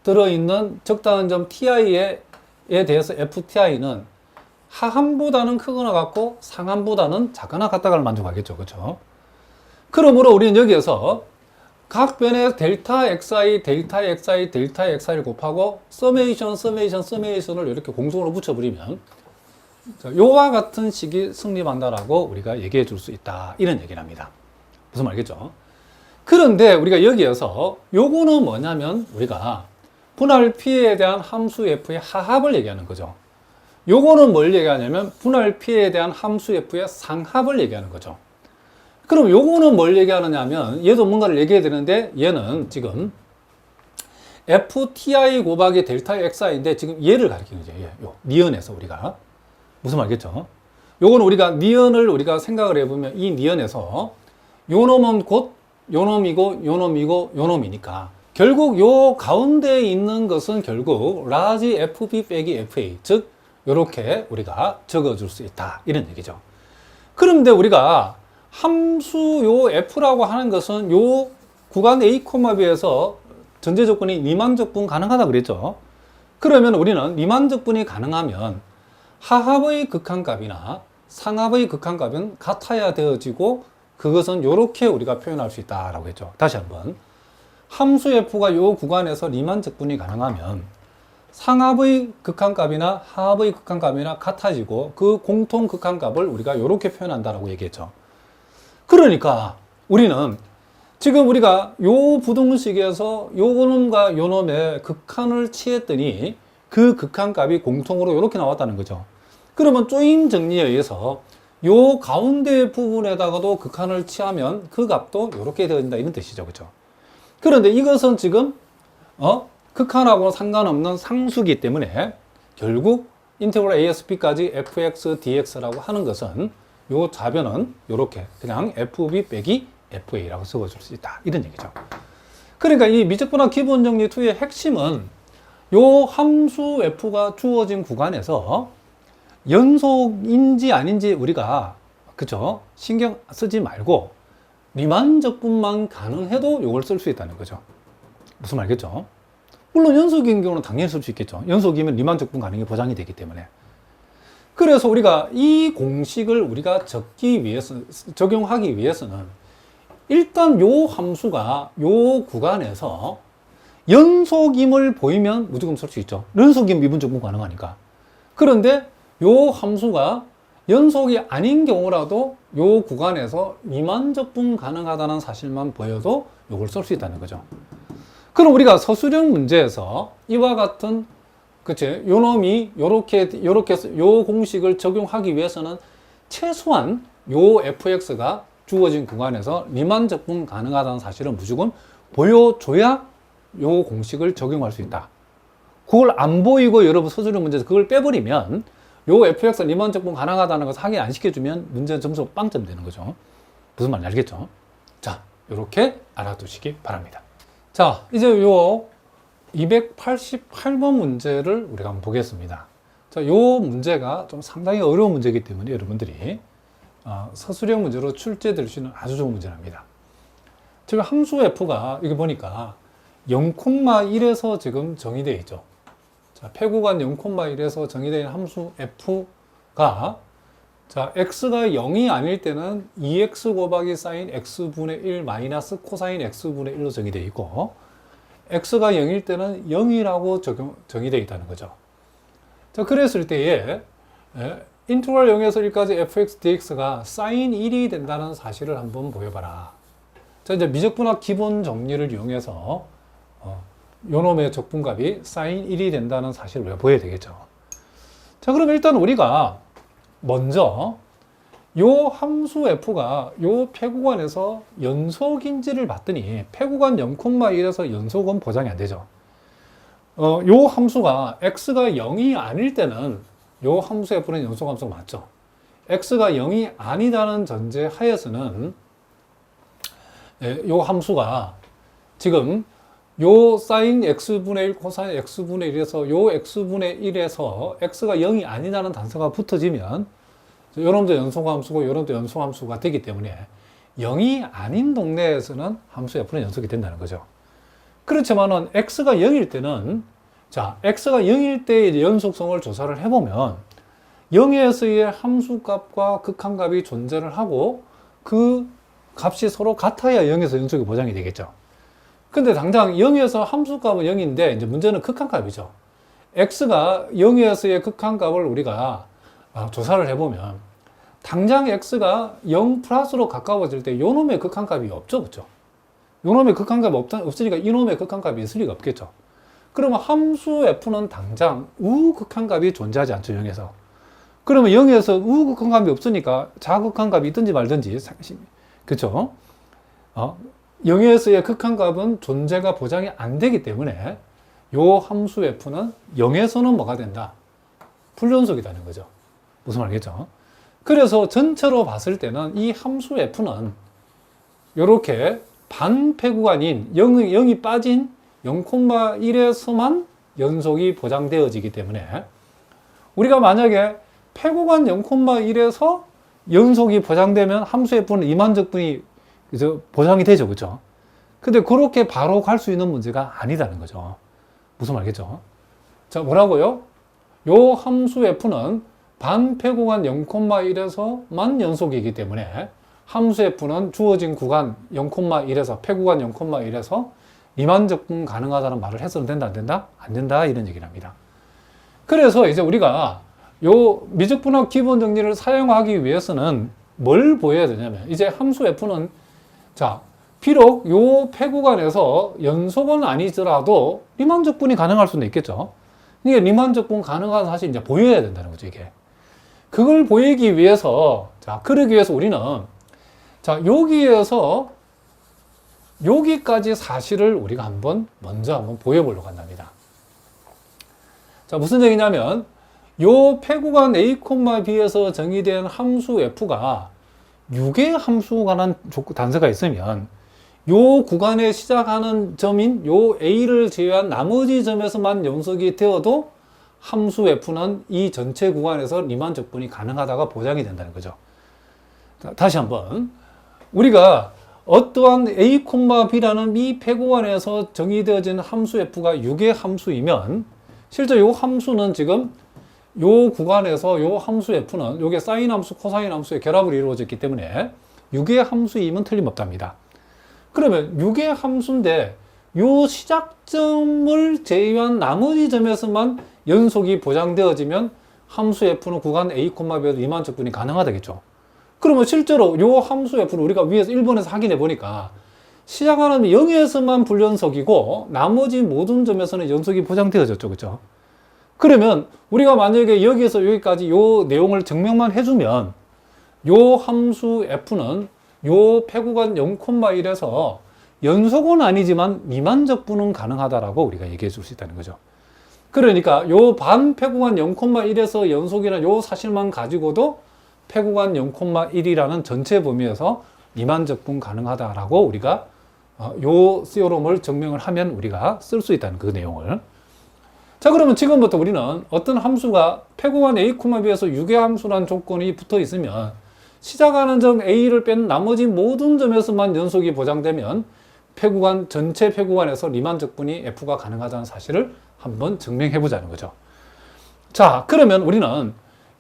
들어있는 적당한 점 ti에 대해서 fti는 하한보다는 크거나 같고 상한보다는 작거나 같다를 만족하겠죠. 그렇죠? 그러므로 우리는 여기에서 각 변의 델타 xi, 델타 xi, 델타 xi를 곱하고 서메이션을 이렇게 공통으로 붙여버리면 요와 같은 식이 성립한다라고 우리가 얘기해 줄 수 있다. 이런 얘기를 합니다. 무슨 말이겠죠? 그런데 우리가 여기에서 요거는 뭐냐면 우리가 분할 P에 대한 함수 F의 하합을 얘기하는 거죠. 요거는 뭘 얘기하냐면 분할 P에 대한 함수 F의 상합을 얘기하는 거죠. 그럼 요거는 뭘 얘기하느냐 하면 얘도 뭔가를 얘기해야 되는데 얘는 지금 FTI 곱하기 델타 XI인데 지금 얘를 가리키는 거죠. 요 니은에서 우리가 무슨 말겠죠? 요거는 우리가 니은을 우리가 생각을 해보면 이 니은에서 요 놈은 곧 요 놈이고 요 놈이고 요 놈이니까 결국 요 가운데에 있는 것은 결국 라지 FB 빼기 FA 즉 요렇게 우리가 적어줄 수 있다 이런 얘기죠. 그런데 우리가 함수 요 f라고 하는 것은 요 구간 a, b에서 전제 조건이 리만적분 가능하다 그랬죠. 그러면 우리는 리만적분이 가능하면 하합의 극한값이나 상합의 극한값은 같아야 되어지고 그것은 이렇게 우리가 표현할 수 있다라고 했죠. 다시 한번 함수 f가 요 구간에서 리만적분이 가능하면 상합의 극한값이나 하합의 극한값이나 같아지고 그 공통 극한값을 우리가 이렇게 표현한다라고 얘기했죠. 그러니까 우리는 지금 우리가 요 부등식에서 요 놈과 요 놈의 극한을 취했더니 그 극한값이 공통으로 이렇게 나왔다는 거죠. 그러면 조인 정리에 의해서 요 가운데 부분에다가도 극한을 취하면 그 값도 이렇게 되어진다 이런 뜻이죠. 그렇죠? 그런데 이것은 지금 극한하고는 상관없는 상수기 때문에 결국 인테그럴 ASB까지 fx dx라고 하는 것은 요 좌변은 이렇게 그냥 fb 빼기 fa라고 적어줄 수 있다 이런 얘기죠. 그러니까 이 미적분학 기본정리 2의 핵심은 요 함수 f가 주어진 구간에서 연속인지 아닌지 우리가 그쵸 신경 쓰지 말고 리만적분만 가능해도 이걸 쓸 수 있다는 거죠. 무슨 말겠죠? 물론 연속인 경우는 당연히 쓸 수 있겠죠. 연속이면 리만적분 가능이 보장이 되기 때문에. 그래서 우리가 이 공식을 우리가 적용하기 위해서는 일단 요 함수가 요 구간에서 연속임을 보이면 무조건 쓸 수 있죠. 연속이면 미분적분 가능하니까. 그런데 요 함수가 연속이 아닌 경우라도 요 구간에서 미만적분 가능하다는 사실만 보여도 요걸 쓸 수 있다는 거죠. 그럼 우리가 서술형 문제에서 이와 같은 그치 요 놈이 요렇게 요 공식을 적용하기 위해서는 최소한 요 fx가 주어진 구간에서 미만적분 가능하다는 사실을 무조건 보여줘야 요 공식을 적용할 수 있다. 그걸 안 보이고 여러분 서술형 문제에서 그걸 빼버리면 요 fx 리만적분 가능하다는 것을 확인 안 시켜주면 문제는 점수 빵점 되는 거죠. 무슨 말인지 알겠죠? 자, 요렇게 알아두시기 바랍니다. 자, 이제 요 288번 문제를 우리가 한번 보겠습니다. 자, 요 문제가 좀 상당히 어려운 문제이기 때문에 여러분들이 서술형 문제로 출제될 수 있는 아주 좋은 문제랍니다. 지금 함수 f가 이게 보니까 0,1에서 지금 정의되어 있죠. 자, 패구간 0,1에서 정의되어 있는 함수 f가 자, x가 0이 아닐 때는 2x 곱하기 사인 x분의 1 마이너스 코사인 x분의 1로 정의되어 있고 x가 0일 때는 0이라고 정의되어 있다는 거죠. 자, 그랬을 때에 인터벌 0에서 1까지 fx dx가 사인 1이 된다는 사실을 한번 보여봐라. 자, 이제 미적분학 기본 정리를 이용해서 요놈의 적분값이 사인 1이 된다는 사실을 우리가 보여야 되겠죠. 자, 그럼 일단 우리가 먼저 요 함수 f가 요 패구간에서 연속인지를 봤더니 패구간 0,1에서 연속은 보장이 안 되죠. 요 함수가 x가 0이 아닐 때는 요 함수 f는 연속함수가 맞죠. x가 0이 아니다는 전제 하에서는 요 함수가 지금 요 사인 x분의 1, 코사인 x분의 1에서 요 x분의 1에서 x가 0이 아니다는 단서가 붙어지면 요놈도 연속함수고 요놈도 연속함수가 되기 때문에 0이 아닌 동네에서는 함수 f는 연속이 된다는 거죠. 그렇지만은 x가 0일 때는 자, x가 0일 때의 연속성을 조사를 해보면 0에서의 함수값과 극한값이 존재를 하고 그 값이 서로 같아야 0에서 연속이 보장이 되겠죠. 근데 당장 0에서 함수값은 0인데 이제 문제는 극한값이죠. x가 0에서의 극한값을 우리가 조사를 해보면 당장 x가 0 플러스로 가까워질 때 요놈의 극한값이 없죠. 그렇죠? 요놈의 극한값이 없으니까 이놈의 극한값이 있을 리가 없겠죠. 그러면 함수 f는 당장 우극한값이 존재하지 않죠. 0에서. 그러면 0에서 우극한값이 없으니까 자극한값이 있든지 말든지 그렇죠? 0에서의 극한값은 존재가 보장이 안 되기 때문에 요 함수 f는 0에서는 뭐가 된다? 불연속이라는 거죠. 무슨 말이겠죠? 그래서 전체로 봤을 때는 이 함수 f는 이렇게 반패구간인 0이 빠진 0,1에서만 연속이 보장되어지기 때문에 우리가 만약에 패구간 0,1에서 연속이 보장되면 함수 f는 이만적분이 보장이 되죠. 그렇죠? 근데 그렇게 바로 갈 수 있는 문제가 아니다는 거죠. 무슨 말이겠죠? 자, 뭐라고요? 요 함수 f는 반패구간 0,1에서만 연속이기 때문에 함수 f는 주어진 구간 0,1에서 패구간 0,1에서 미만적분 가능하다는 말을 해서는 된다, 안 된다? 안 된다, 이런 얘기를 합니다. 그래서 이제 우리가 요 미적분학 기본 정리를 사용하기 위해서는 뭘 보여야 되냐면 이제 함수 f는 자, 비록 요 패구간에서 연속은 아니더라도 리만적분이 가능할 수는 있겠죠. 이게 리만적분 가능한 사실이 이제 보여야 된다는 거죠, 이게. 그걸 보이기 위해서, 자, 그러기 위해서 우리는, 자, 여기에서 여기까지 사실을 우리가 먼저 한번 보여보려고 한답니다. 자, 무슨 얘기냐면, 요 패구간 A, B에서 정의된 함수 f가 6의 함수에 관한 단서가 있으면 요 구간에 시작하는 점인 요 A를 제외한 나머지 점에서만 연속이 되어도 함수 f는 이 전체 구간에서 리만적분이 가능하다가 보장이 된다는 거죠. 다시 한번 우리가 어떠한 A, B라는 이 패구간에서 정의되어진 함수 f가 6의 함수이면 실제 요 함수는 지금 요 구간에서 요 함수 f는 요게 사인 함수, 코사인 함수의 결합으로 이루어졌기 때문에 6의 함수이면 틀림없답니다. 그러면 6의 함수인데 요 시작점을 제외한 나머지 점에서만 연속이 보장되어지면 함수 f는 구간 A, B에도 이만적분이 가능하다겠죠. 그러면 실제로 요 함수 f는 우리가 위에서 1번에서 확인해 보니까 시작하는 0에서만 불연속이고 나머지 모든 점에서는 연속이 보장되어졌죠. 그렇죠? 그러면 우리가 만약에 여기에서 여기까지 요 내용을 증명만 해주면 요 함수 f는 요 패구간 0,1에서 연속은 아니지만 미만적분은 가능하다라고 우리가 얘기해 줄 수 있다는 거죠. 그러니까 요 반 폐구간 0,1에서 연속이라는 요 사실만 가지고도 폐구간 0,1이라는 전체 범위에서 리만 적분 가능하다라고 우리가 요 시오롬을 증명을 하면 우리가 쓸 수 있다는 그 내용을. 자, 그러면 지금부터 우리는 어떤 함수가 폐구간 A, B에서 유계함수라는 조건이 붙어 있으면 시작하는 점 A를 뺀 나머지 모든 점에서만 연속이 보장되면 폐구간, 전체 폐구간에서 리만 적분이 F가 가능하다는 사실을 한번 증명해 보자는 거죠. 자, 그러면 우리는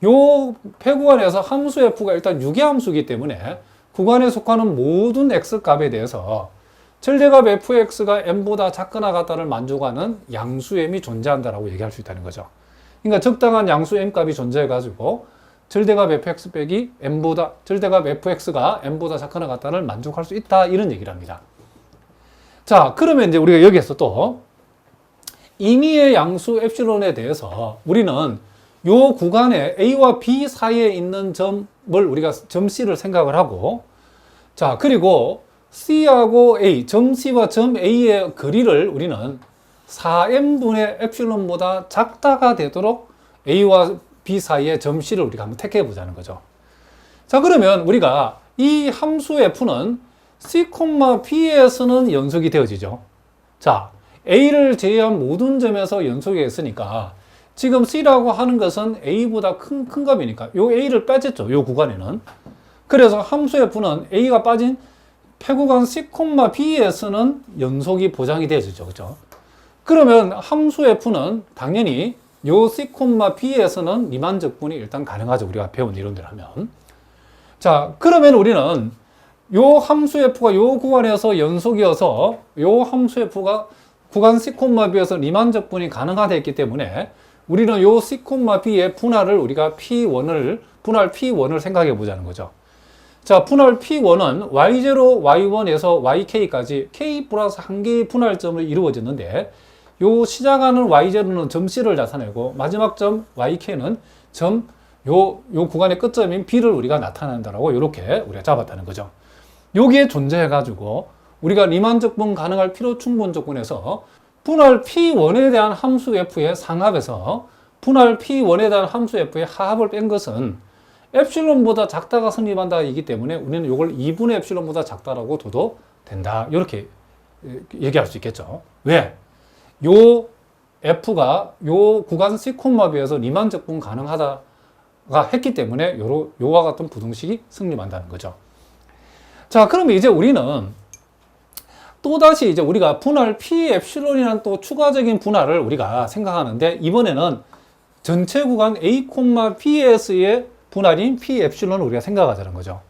요 폐구간에서 함수 F가 일단 유계함수이기 때문에 구간에 속하는 모든 X값에 대해서 절대값 fx가 n보다 작거나 같다를 만족하는 양수m이 존재한다라고 얘기할 수 있다는 거죠. 그러니까 적당한 양수 m값이 존재해가지고 절대값 fx 빼기 n보다, 절대값 fx가 n보다 작거나 같다를 만족할 수 있다, 이런 얘기를 합니다. 자, 그러면 이제 우리가 여기에서 또 임의의 양수 엡실론에 대해서 우리는 요 구간에 a와 b 사이에 있는 점을 우리가 점 c를 생각을 하고, 자, 그리고 C하고 A, 점 C와 점 A의 거리를 우리는 4n분의 엡실론보다 작다가 되도록 A와 B 사이의 점 C를 우리가 한번 택해 보자는 거죠. 자, 그러면 우리가 이 함수 F는 C, B에서는 연속이 되어지죠. 자, A를 제외한 모든 점에서 연속이 있으니까 지금 C라고 하는 것은 A보다 큰 값이니까 요 A를 빼졌죠. 요 구간에는. 그래서 함수 F는 A가 빠진 폐구간 C, B에서는 연속이 보장이 되어지죠. 그죠? 그러면 함수 F는 당연히 요 C, B에서는 리만 적분이 일단 가능하죠. 우리가 배운 이론대로 하면. 자, 그러면 우리는 요 함수 F가 요 구간에서 연속이어서 요 함수 F가 구간 C, B에서 리만 적분이 가능하다 했기 때문에 우리는 요 C, B의 분할을 우리가 분할 P1을 생각해 보자는 거죠. 자, 분할 P1은 Y0, Y1에서 YK까지 K 플러스 한 개의 분할점을 이루어졌는데, 요 시작하는 Y0는 점 C를 나타내고, 마지막 점 YK는 요 구간의 끝점인 B를 우리가 나타낸다라고 이렇게 우리가 잡았다는 거죠. 여기에 존재해가지고, 우리가 리만 적분 가능할 필요 충분 조건에서 분할 P1에 대한 함수 F의 상합에서 분할 P1에 대한 함수 F의 하합을 뺀 것은 엡실론보다 작다가 성립한다 이기 때문에 우리는 이걸 2분의 엡실론보다 작다라고 둬도 된다, 이렇게 얘기할 수 있겠죠. 왜? 요 F가 요 구간 C, B에서 리만 적분 가능하다가 했기 때문에 요와 같은 부등식이 성립한다는 거죠. 자, 그러면 이제 우리는 또다시 이제 우리가 분할 P 엡실론이라는 또 추가적인 분할을 우리가 생각하는데, 이번에는 전체 구간 A, B에서의 분할인 P 엡실론을 우리가 생각하자는 거죠.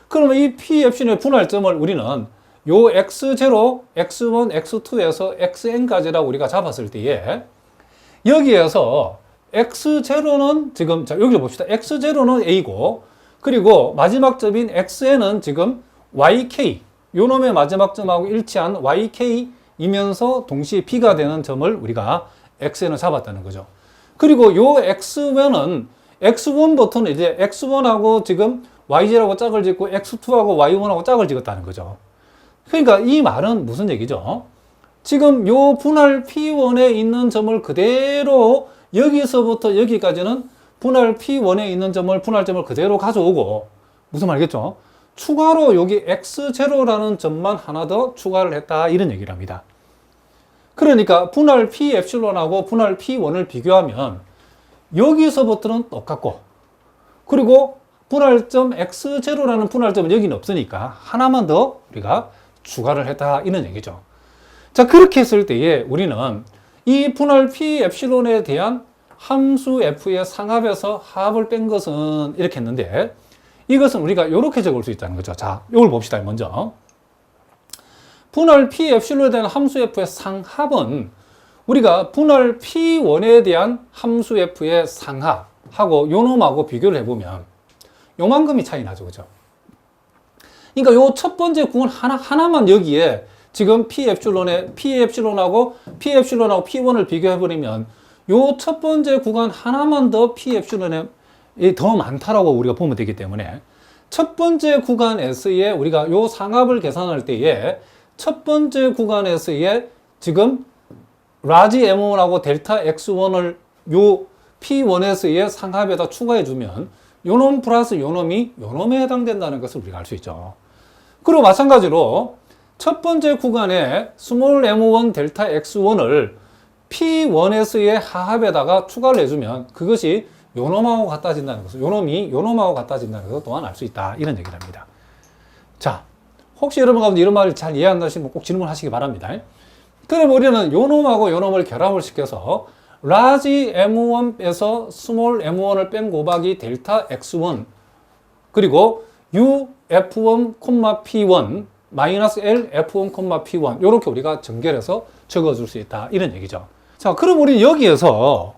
그러면 이 P 엡실론의 분할점을 우리는 요 X0, X1, X2에서 XN까지라고 우리가 잡았을 때에 여기에서 X0는 지금, 자, 여기를 봅시다. X0는 A고, 그리고 마지막 점인 XN은 지금 YK, 요 놈의 마지막 점하고 일치한 YK이면서 동시에 B가 되는 점을 우리가 XN을 잡았다는 거죠. 그리고 요 X1은 X1부터는 이제 X1하고 지금 YZ하고 짝을 짓고 X2하고 Y1하고 짝을 짓었다는 거죠. 그러니까 이 말은 무슨 얘기죠? 지금 요 분할 P1에 있는 점을 그대로 여기서부터 여기까지는 분할 P1에 있는 점을, 분할점을 그대로 가져오고, 무슨 말이겠죠? 추가로 여기 X0라는 점만 하나 더 추가를 했다, 이런 얘기를 합니다. 그러니까 분할 P 엡실론하고 분할 P1을 비교하면 여기서부터는 똑같고, 그리고 분할점 X0라는 분할점은 여기는 없으니까 하나만 더 우리가 추가를 했다, 이런 얘기죠. 자, 그렇게 했을 때에 우리는 이 분할 P 엡실론에 대한 함수 F의 상합에서 하합을 뺀 것은 이렇게 했는데, 이것은 우리가 이렇게 적을 수 있다는 거죠. 자, 이걸 봅시다. 먼저 분할 P 엡실론에 대한 함수 F의 상합은 우리가 분할 P1에 대한 함수 F의 상합하고 요 놈하고 비교를 해보면 요만큼이 차이 나죠. 그죠? 그러니까 요 첫 번째 구간 하나만 여기에 지금 P 엡실론하고 P1을 비교해버리면 요 첫 번째 구간 하나만 더 P 엡실론에 더 많다라고 우리가 보면 되기 때문에 첫 번째 구간에서의 우리가 요 상합을 계산할 때에 첫 번째 구간에서의 지금 라지 M1하고 델타 X1을 요 P1S의 상합에다 추가해주면 요놈 플러스 요놈이 요놈에 해당된다는 것을 우리가 알 수 있죠. 그리고 마찬가지로 첫 번째 구간에 스몰 m1 델타 x1을 p1s의 하합에다가 추가를 해주면 그것이 요놈하고 같아진다는 것을, 요놈이 요놈하고 같아진다는 것을 또한 알 수 있다, 이런 얘기를 합니다. 자, 혹시 여러분 가운데 이런 말을 잘 이해 안 하시면 꼭 질문하시기 바랍니다. 그럼 우리는 요놈하고 요놈을 결합을 시켜서 라지 m1에서 스몰 m1을 뺀 곱하기 델타 x1 그리고 uf1, p1 마이너스 L F1, P1 이렇게 우리가 정결해서 적어줄 수 있다, 이런 얘기죠. 자, 그럼 우리 여기에서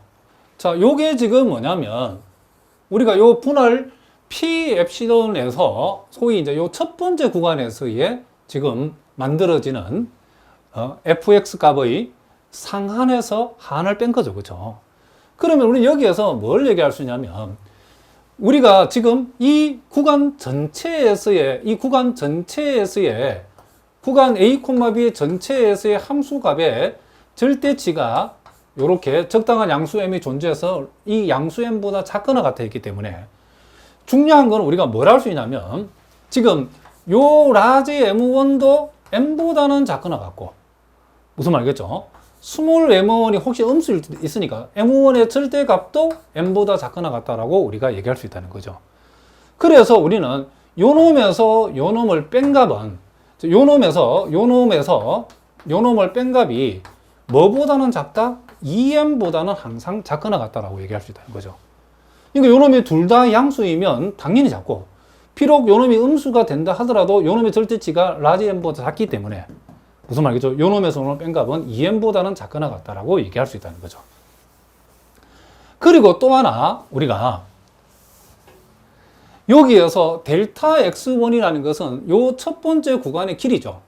자, 요게 지금 뭐냐면 우리가 요 분할 P 엡실론에서 소위 이제 요 첫 번째 구간에서의 지금 만들어지는 fx 값의 상한에서 하한을 뺀 거죠, 그렇죠? 그러면 우리 여기에서 뭘 얘기할 수 있냐면 우리가 지금 이 구간 전체에서의 구간 A, B의 전체에서의 함수값의 절대치가 이렇게 적당한 양수 m이 존재해서 이 양수 m보다 작거나 같아 있기 때문에 중요한 건 우리가 뭘 할 수 있냐면 지금 요 라지 m1도 m보다는 작거나 같고, 무슨 말이겠죠? 스몰 m1이 혹시 음수일 수도 있으니까 m1의 절대값도 m보다 작거나 같다라고 우리가 얘기할 수 있다는 거죠. 그래서 우리는 요놈에서 요놈을 뺀 값은 요놈을 뺀 값이 뭐보다는 작다? 2m보다는 항상 작거나 같다라고 얘기할 수 있다는 거죠. 그러니까 요놈이 둘 다 양수이면 당연히 작고, 비록 요놈이 음수가 된다 하더라도 요놈의 절대치가 라지 m보다 작기 때문에 무슨 말이죠? 요놈에서 요놈 뺀 값은 2m보다는 작거나 같다라고 얘기할 수 있다는 거죠. 그리고 또 하나 우리가 여기에서 델타 x1이라는 것은 요 첫 번째 구간의 길이죠.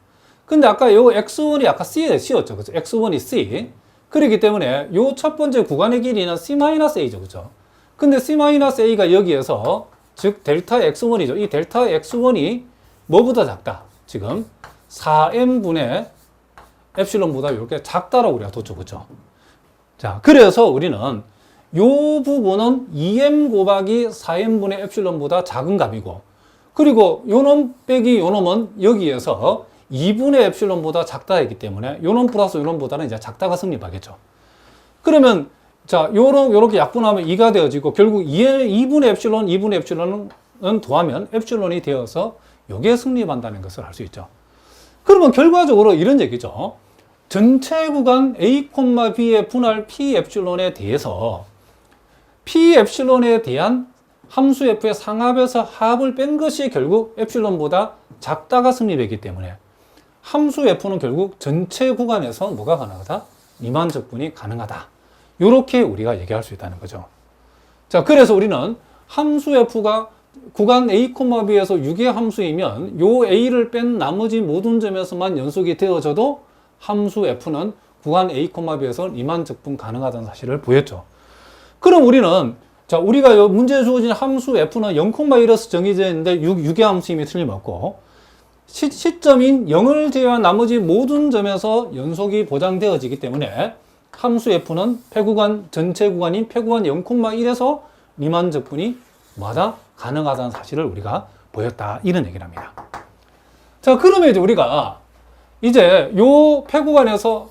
근데 아까 요 x1이 아까 C였죠. 그죠? x1이 C. 그렇기 때문에 요 첫 번째 구간의 길이는 C-A죠. 그죠? 근데 C-A가 여기에서 즉 델타 x1이죠. 이 델타 x1이 뭐보다 작다? 지금 4m분의 엡실론보다 이렇게 작다라고 우리가 뒀죠. 그죠? 자, 그래서 우리는 요 부분은 2m 곱하기 4m분의 엡실론보다 작은 값이고, 그리고 요놈 빼기 요놈은 여기에서 2분의 엡실론보다 작다이기 때문에 요놈 플러스 요놈보다는 이제 작다가 성립하겠죠. 그러면 자, 요렇게 약분하면 2가 되어지고 결국 2분의 엡실론은 더하면 엡실론이 되어서 요게 성립한다는 것을 알 수 있죠. 그러면 결과적으로 이런 얘기죠. 전체 구간 A, B의 분할 P 엡실론에 대해서 P 엡실론에 대한 함수 F의 상합에서 하합을 뺀 것이 결국 엡실론보다 작다가 성립했기 때문에 함수 F는 결국 전체 구간에서 뭐가 가능하다? 미만적분이 가능하다. 이렇게 우리가 얘기할 수 있다는 거죠. 자, 그래서 우리는 함수 F가 구간 A, B에서 유기의 함수이면 요 A를 뺀 나머지 모든 점에서만 연속이 되어져도 함수 F는 구간 A, B에서 미만적분 가능하다는 사실을 보였죠. 그럼 우리는 자, 우리가 요 문제에 주어진 함수 F는 0,1에서 정해져 있는데 유기의 함수임이 틀림없고 시점인 0을 제외한 나머지 모든 점에서 연속이 보장되어지기 때문에 함수 F는 폐구간 전체 구간인 폐구간 0,1에서 미만적분이 뭐다? 가능하다는 사실을 우리가 보였다, 이런 얘기를 합니다. 자, 그러면 이제 우리가 이제 요 폐구간에서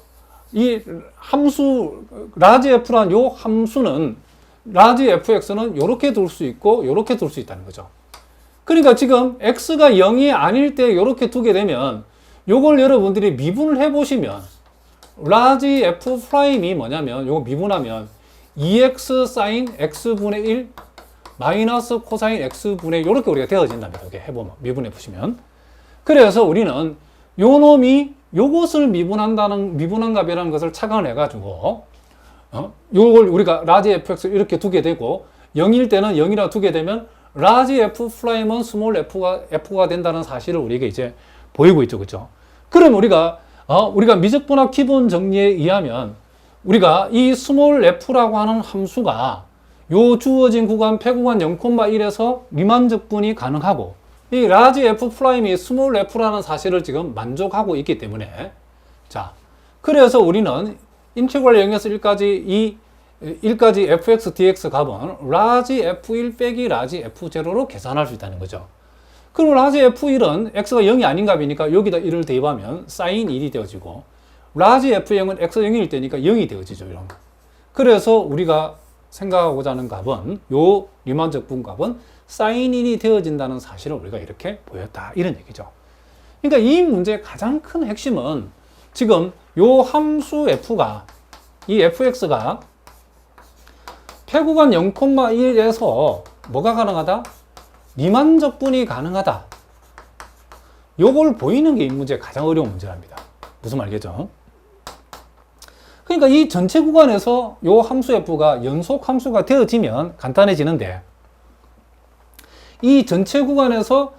이 함수 라지 F란 요 함수는 라지 fx는 이렇게 둘 수 있고 이렇게 둘 수 있다는 거죠. 그러니까 지금 x가 0이 아닐 때 이렇게 두게 되면 요걸 여러분들이 미분을 해보시면 라지 f 프라임이 뭐냐면 요거 미분하면 2x 사인 x분의 1 마이너스 코사인 x분의 이렇게 우리가 되어진답니다. 이렇게 해보면 미분해 보시면. 그래서 우리는 요 놈이 요것을 미분한 값이라는 것을 착안을 해가지고 요걸 우리가 라지 fx 이렇게 두게 되고 0일 때는 0이라 두게 되면 라지 f 프라임은 스몰 f가 된다는 사실을 우리에게 이제 보이고 있죠. 그죠? 그럼 우리가 미적분학 기본 정리에 의하면 우리가 이 스몰 f라고 하는 함수가 요 주어진 구간 폐구간 0,1에서 미만적분이 가능하고 이 라지 f 프라임이 스몰 f라는 사실을 지금 만족하고 있기 때문에 자, 그래서 우리는 인테그랄 0에서 1까지 fx, dx 값은 라지 f1 빼기 라지 f0로 계산할 수 있다는 거죠. 그럼 라지 f1은 x가 0이 아닌 값이니까 여기다 1을 대입하면 sin 1이 되어지고, 라지 f0은 x가 0일 때니까 0이 되어지죠. 이런 거. 그래서 우리가 생각하고자 하는 값은, 요 리만적분 값은 sin 1이 되어진다는 사실을 우리가 이렇게 보였다. 이런 얘기죠. 그러니까 이 문제의 가장 큰 핵심은 지금 요 함수 f가, 이 fx가 폐구간 0,1에서 뭐가 가능하다? 리만적분이 가능하다. 요걸 보이는 게 이 문제의 가장 어려운 문제랍니다. 무슨 말이겠죠? 그러니까 이 전체 구간에서 요 함수 f가 연속 함수가 되어지면 간단해지는데, 이 전체 구간에서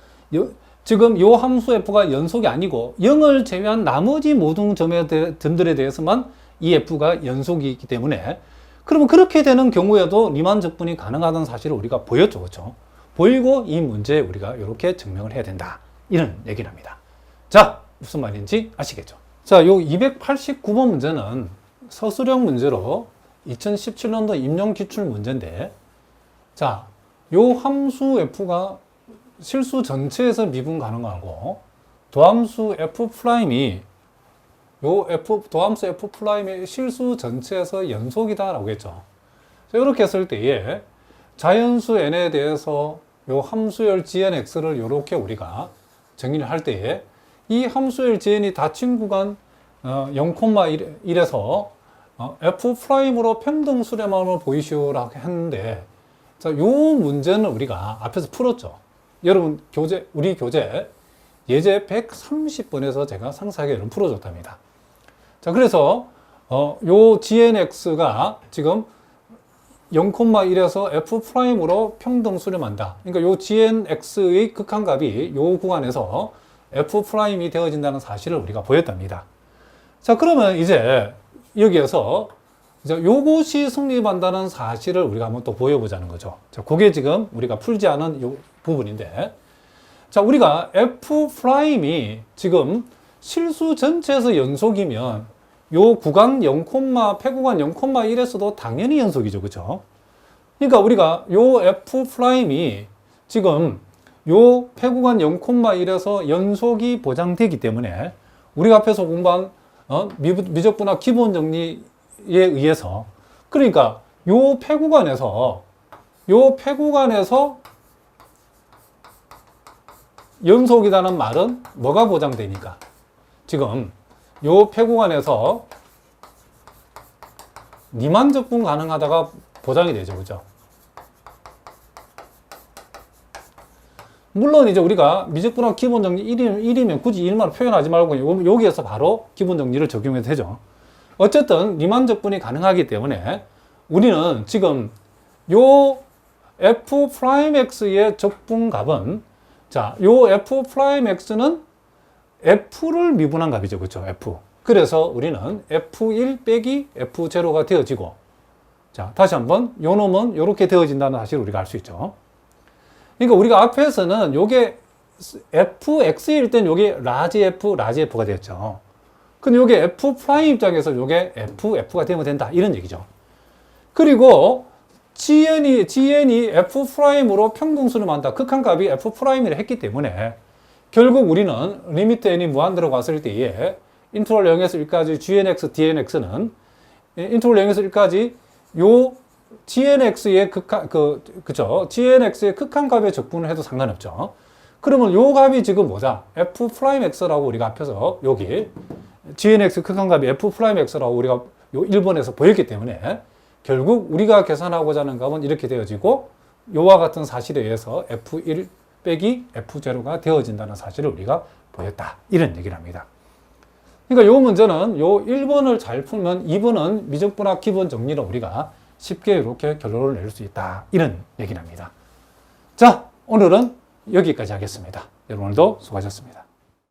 지금 요 함수 f가 연속이 아니고 0을 제외한 나머지 모든 점들에 대해서만 이 f가 연속이기 때문에, 그러면 그렇게 되는 경우에도 리만적분이 가능하다는 사실을 우리가 보였죠. 그렇죠? 보이고 이 문제에 우리가 이렇게 증명을 해야 된다. 이런 얘기를 합니다. 자, 무슨 말인지 아시겠죠? 자, 요 289번 문제는 서술형 문제로 2017년도 임용기출 문제인데, 자, 요 함수 f가 실수 전체에서 미분 가능하고, 도함수 f'이 도함수 f'의 실수 전체에서 연속이다라고 했죠. 자, 이렇게 했을 때에 자연수 n에 대해서 요 함수열 gnx를 이렇게 우리가 정의를 할 때에, 이 함수열 gn이 닫힌 구간 0,1에서 f'으로 평등 수렴함을 보이시오라고 했는데, 자, 요 문제는 우리가 앞에서 풀었죠. 여러분 우리 교재 예제 130번에서 제가 상세하게 여러분 풀어줬답니다. 자, 그래서 요 gnx가 지금 0,1에서 f'으로 평등 수렴한다. 그러니까 요 gnx의 극한값이 요 구간에서 f'이 되어진다는 사실을 우리가 보였답니다. 자, 그러면 이제 여기에서 이제 요것이 성립한다는 사실을 우리가 한번 또 보여보자는 거죠. 자, 그게 지금 우리가 풀지 않은 요 부분인데, 자, 우리가 f'이 지금 실수 전체에서 연속이면 요 구간 폐구간 0,1에서도 당연히 연속이죠. 그죠? 그러니까 우리가 요 f'이 지금 요 폐구간 0,1에서 연속이 보장되기 때문에, 우리가 앞에서 공부한 미적분학 기본 정리에 의해서, 그러니까 요 폐구간에서 연속이라는 말은 뭐가 보장되니까, 지금 요 폐구간에서 리만적분 가능하다가 보장이 되죠. 그죠? 물론 이제 우리가 미적분학 기본 정리 1이면 굳이 1만 표현하지 말고 여기에서 바로 기본 정리를 적용해도 되죠. 어쨌든 리만적분이 가능하기 때문에 우리는 지금 요 f'x의 적분값은, 자, 요 f'x는 f를 미분한 값이죠. 그렇죠? f. 그래서 우리는 f1 빼기 f0가 되어지고, 자, 다시 한번 요 놈은 이렇게 되어진다는 사실을 우리가 알 수 있죠. 그러니까 우리가 앞에서는 요게 fx일 땐 요게 라지 f가 되었죠. 근데 요게 f' 입장에서 요게 f가 되면 된다. 이런 얘기죠. 그리고 gn이 f'으로 평등수렴한다. 극한값이 f'를 했기 때문에 결국 우리는 리미트 n이 무한대로 갔을 때에 인터벌 0에서 1까지 gnx, dnx는 인터벌 0에서 1까지 요 gnx의 gnx의 극한값에 적분을 해도 상관없죠. 그러면 요 값이 지금 뭐다? f'x라고 우리가 앞에서 여기 gnx 극한값이 f'x라고 우리가 요 1번에서 보였기 때문에 결국 우리가 계산하고자 하는 값은 이렇게 되어지고, 요와 같은 사실에 의해서 f1 빼기 f0가 되어진다는 사실을 우리가 보였다. 이런 얘기를 합니다. 그러니까 요 문제는 요 1번을 잘 풀면 2번은 미적분학 기본 정리로 우리가 쉽게 이렇게 결론을 낼 수 있다. 이런 얘기를 합니다. 자, 오늘은 여기까지 하겠습니다. 여러분 오늘도 수고하셨습니다.